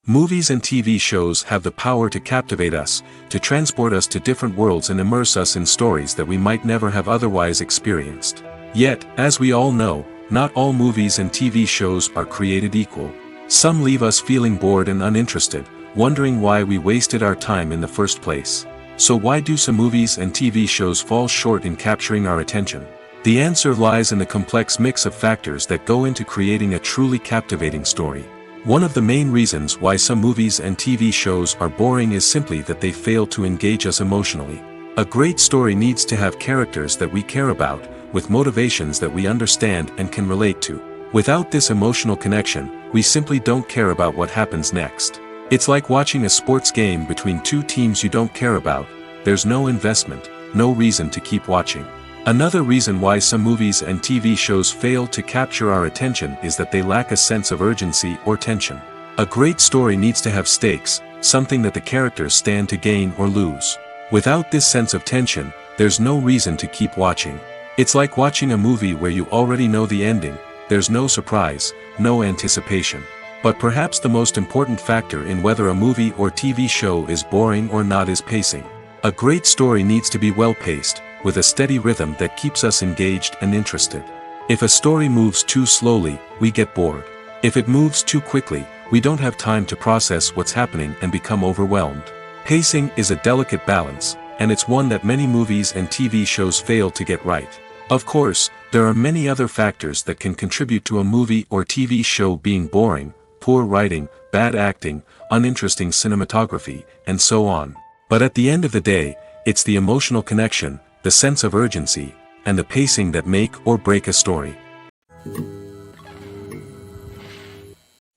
Speaker 1: Movies and TV shows have the power to captivate us, to transport us to different worlds and immerse us in stories that we might never have otherwise experienced. Yet, as we all know, not all movies and TV shows are created equal. Some leave us feeling bored and uninterested, wondering why we wasted our time in the first place. So why do some movies and TV shows fall short in capturing our attention? The answer lies in the complex mix of factors that go into creating a truly captivating story. One of the main reasons why some movies and TV shows are boring is simply that they fail to engage us emotionally. A great story needs to have characters that we care about, with motivations that we understand and can relate to. Without this emotional connection, we simply don't care about what happens next. It's like watching a sports game between two teams you don't care about. There's no investment, no reason to keep watching. Another reason why some movies and TV shows fail to capture our attention is that they lack a sense of urgency or tension. A great story needs to have stakes, something that the characters stand to gain or lose. Without this sense of tension, there's no reason to keep watching. It's like watching a movie where you already know the ending. There's no surprise, no anticipation. But perhaps the most important factor in whether a movie or TV show is boring or not is pacing. A great story needs to be well paced, with a steady rhythm that keeps us engaged and interested. If a story moves too slowly, we get bored. If it moves too quickly, we don't have time to process what's happening and become overwhelmed. Pacing is a delicate balance, and it's one that many movies and TV shows fail to get right. Of course, there are many other factors that can contribute to a movie or TV show being boring: poor writing, bad acting, uninteresting cinematography, and so on. But at the end of the day, it's the emotional connection, the sense of urgency, and the pacing that make or break a story.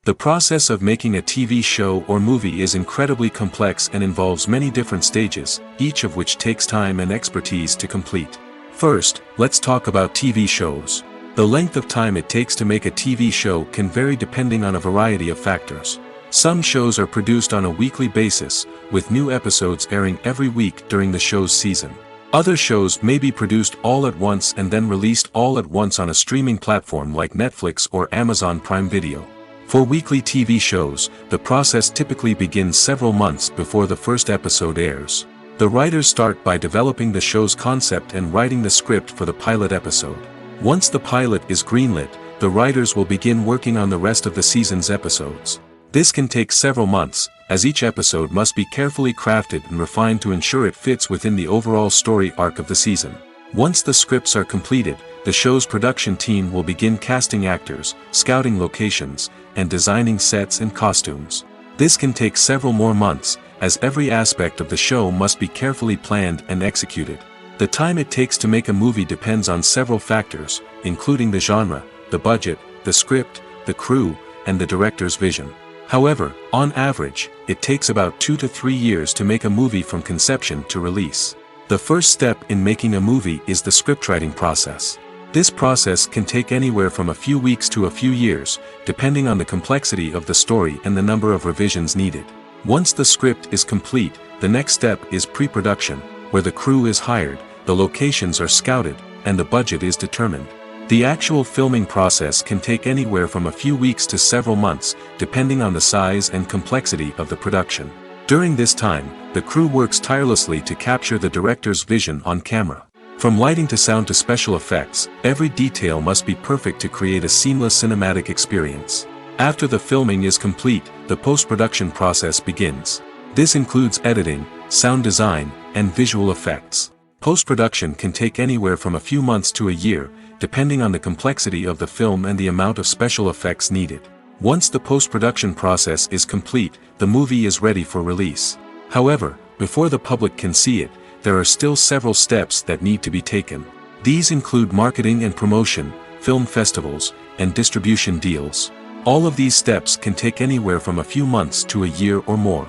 Speaker 1: The process of making a TV show or movie is incredibly complex and involves many different stages, each of which takes time and expertise to complete. First, let's talk about TV shows. The length of time it takes to make a TV show can vary depending on a variety of factors. Some shows are produced on a weekly basis, with new episodes airing every week during the show's season. Other shows may be produced all at once and then released all at once on a streaming platform like Netflix or Amazon Prime Video. For weekly TV shows, the process typically begins several months before the first episode airs. The writers start by developing the show's concept and writing the script for the pilot episode. Once the pilot is greenlit, the writers will begin working on the rest of the season's episodes. This can take several months, as each episode must be carefully crafted and refined to ensure it fits within the overall story arc of the season. Once the scripts are completed, the show's production team will begin casting actors, scouting locations, and designing sets and costumes. This can take several more months, as every aspect of the show must be carefully planned and executed. The time it takes to make a movie depends on several factors, including the genre, the budget, the script, the crew, and the director's vision. However, on average, it takes about 2 to 3 years to make a movie from conception to release. The first step in making a movie is the scriptwriting process. This process can take anywhere from a few weeks to a few years, depending on the complexity of the story and the number of revisions needed. Once the script is complete, the next step is pre-production, where the crew is hired, the locations are scouted, and the budget is determined. The actual filming process can take anywhere from a few weeks to several months, depending on the size and complexity of the production. During this time, the crew works tirelessly to capture the director's vision on camera. From lighting to sound to special effects, every detail must be perfect to create a seamless cinematic experience. After the filming is complete, the post-production process begins. This includes editing, sound design, and visual effects. Post-production can take anywhere from a few months to a year, depending on the complexity of the film and the amount of special effects needed. Once the post-production process is complete, the movie is ready for release. However, before the public can see it, there are still several steps that need to be taken. These include marketing and promotion, film festivals, and distribution deals. All of these steps can take anywhere from a few months to a year or more.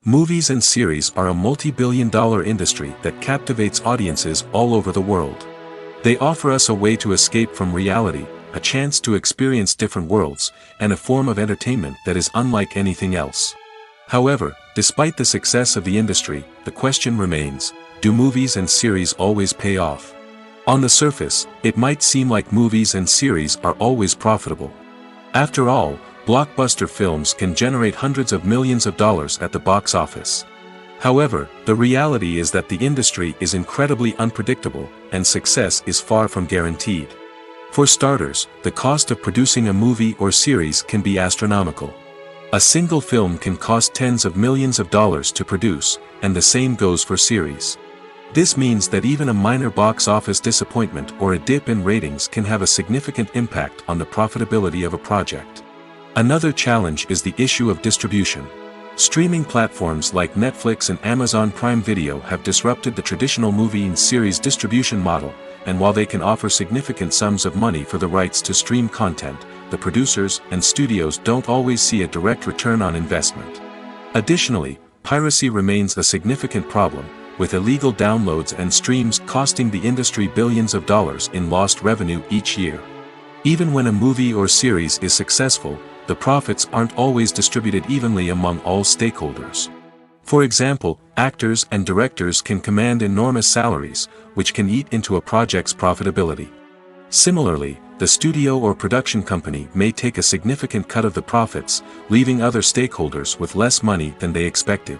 Speaker 1: Movies and series are a multi-billion-dollar industry that captivates audiences all over the world. They offer us a way to escape from reality, a chance to experience different worlds, and a form of entertainment that is unlike anything else. However, despite the success of the industry, the question remains, do movies and series always pay off? On the surface, it might seem like movies and series are always profitable. After all, blockbuster films can generate hundreds of millions of dollars at the box office. However, the reality is that the industry is incredibly unpredictable, and success is far from guaranteed. For starters, the cost of producing a movie or series can be astronomical. A single film can cost tens of millions of dollars to produce, and the same goes for series. This means that even a minor box office disappointment or a dip in ratings can have a significant impact on the profitability of a project. Another challenge is the issue of distribution. Streaming platforms like Netflix and Amazon Prime Video have disrupted the traditional movie and series distribution model, and while they can offer significant sums of money for the rights to stream content, the producers and studios don't always see a direct return on investment. Additionally, piracy remains a significant problem, with illegal downloads and streams costing the industry billions of dollars in lost revenue each year. Even when a movie or series is successful, the profits aren't always distributed evenly among all stakeholders. For example, actors and directors can command enormous salaries, which can eat into a project's profitability. Similarly, the studio or production company may take a significant cut of the profits, leaving other stakeholders with less money than they expected.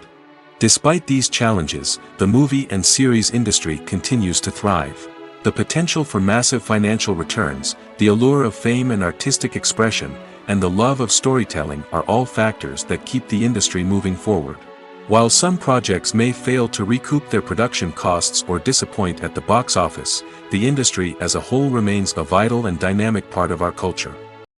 Speaker 1: Despite these challenges, the movie and series industry continues to thrive. The potential for massive financial returns, the allure of fame and artistic expression, and the love of storytelling are all factors that keep the industry moving forward. While some projects may fail to recoup their production costs or disappoint at the box office, the industry as a whole remains a vital and dynamic part of our culture.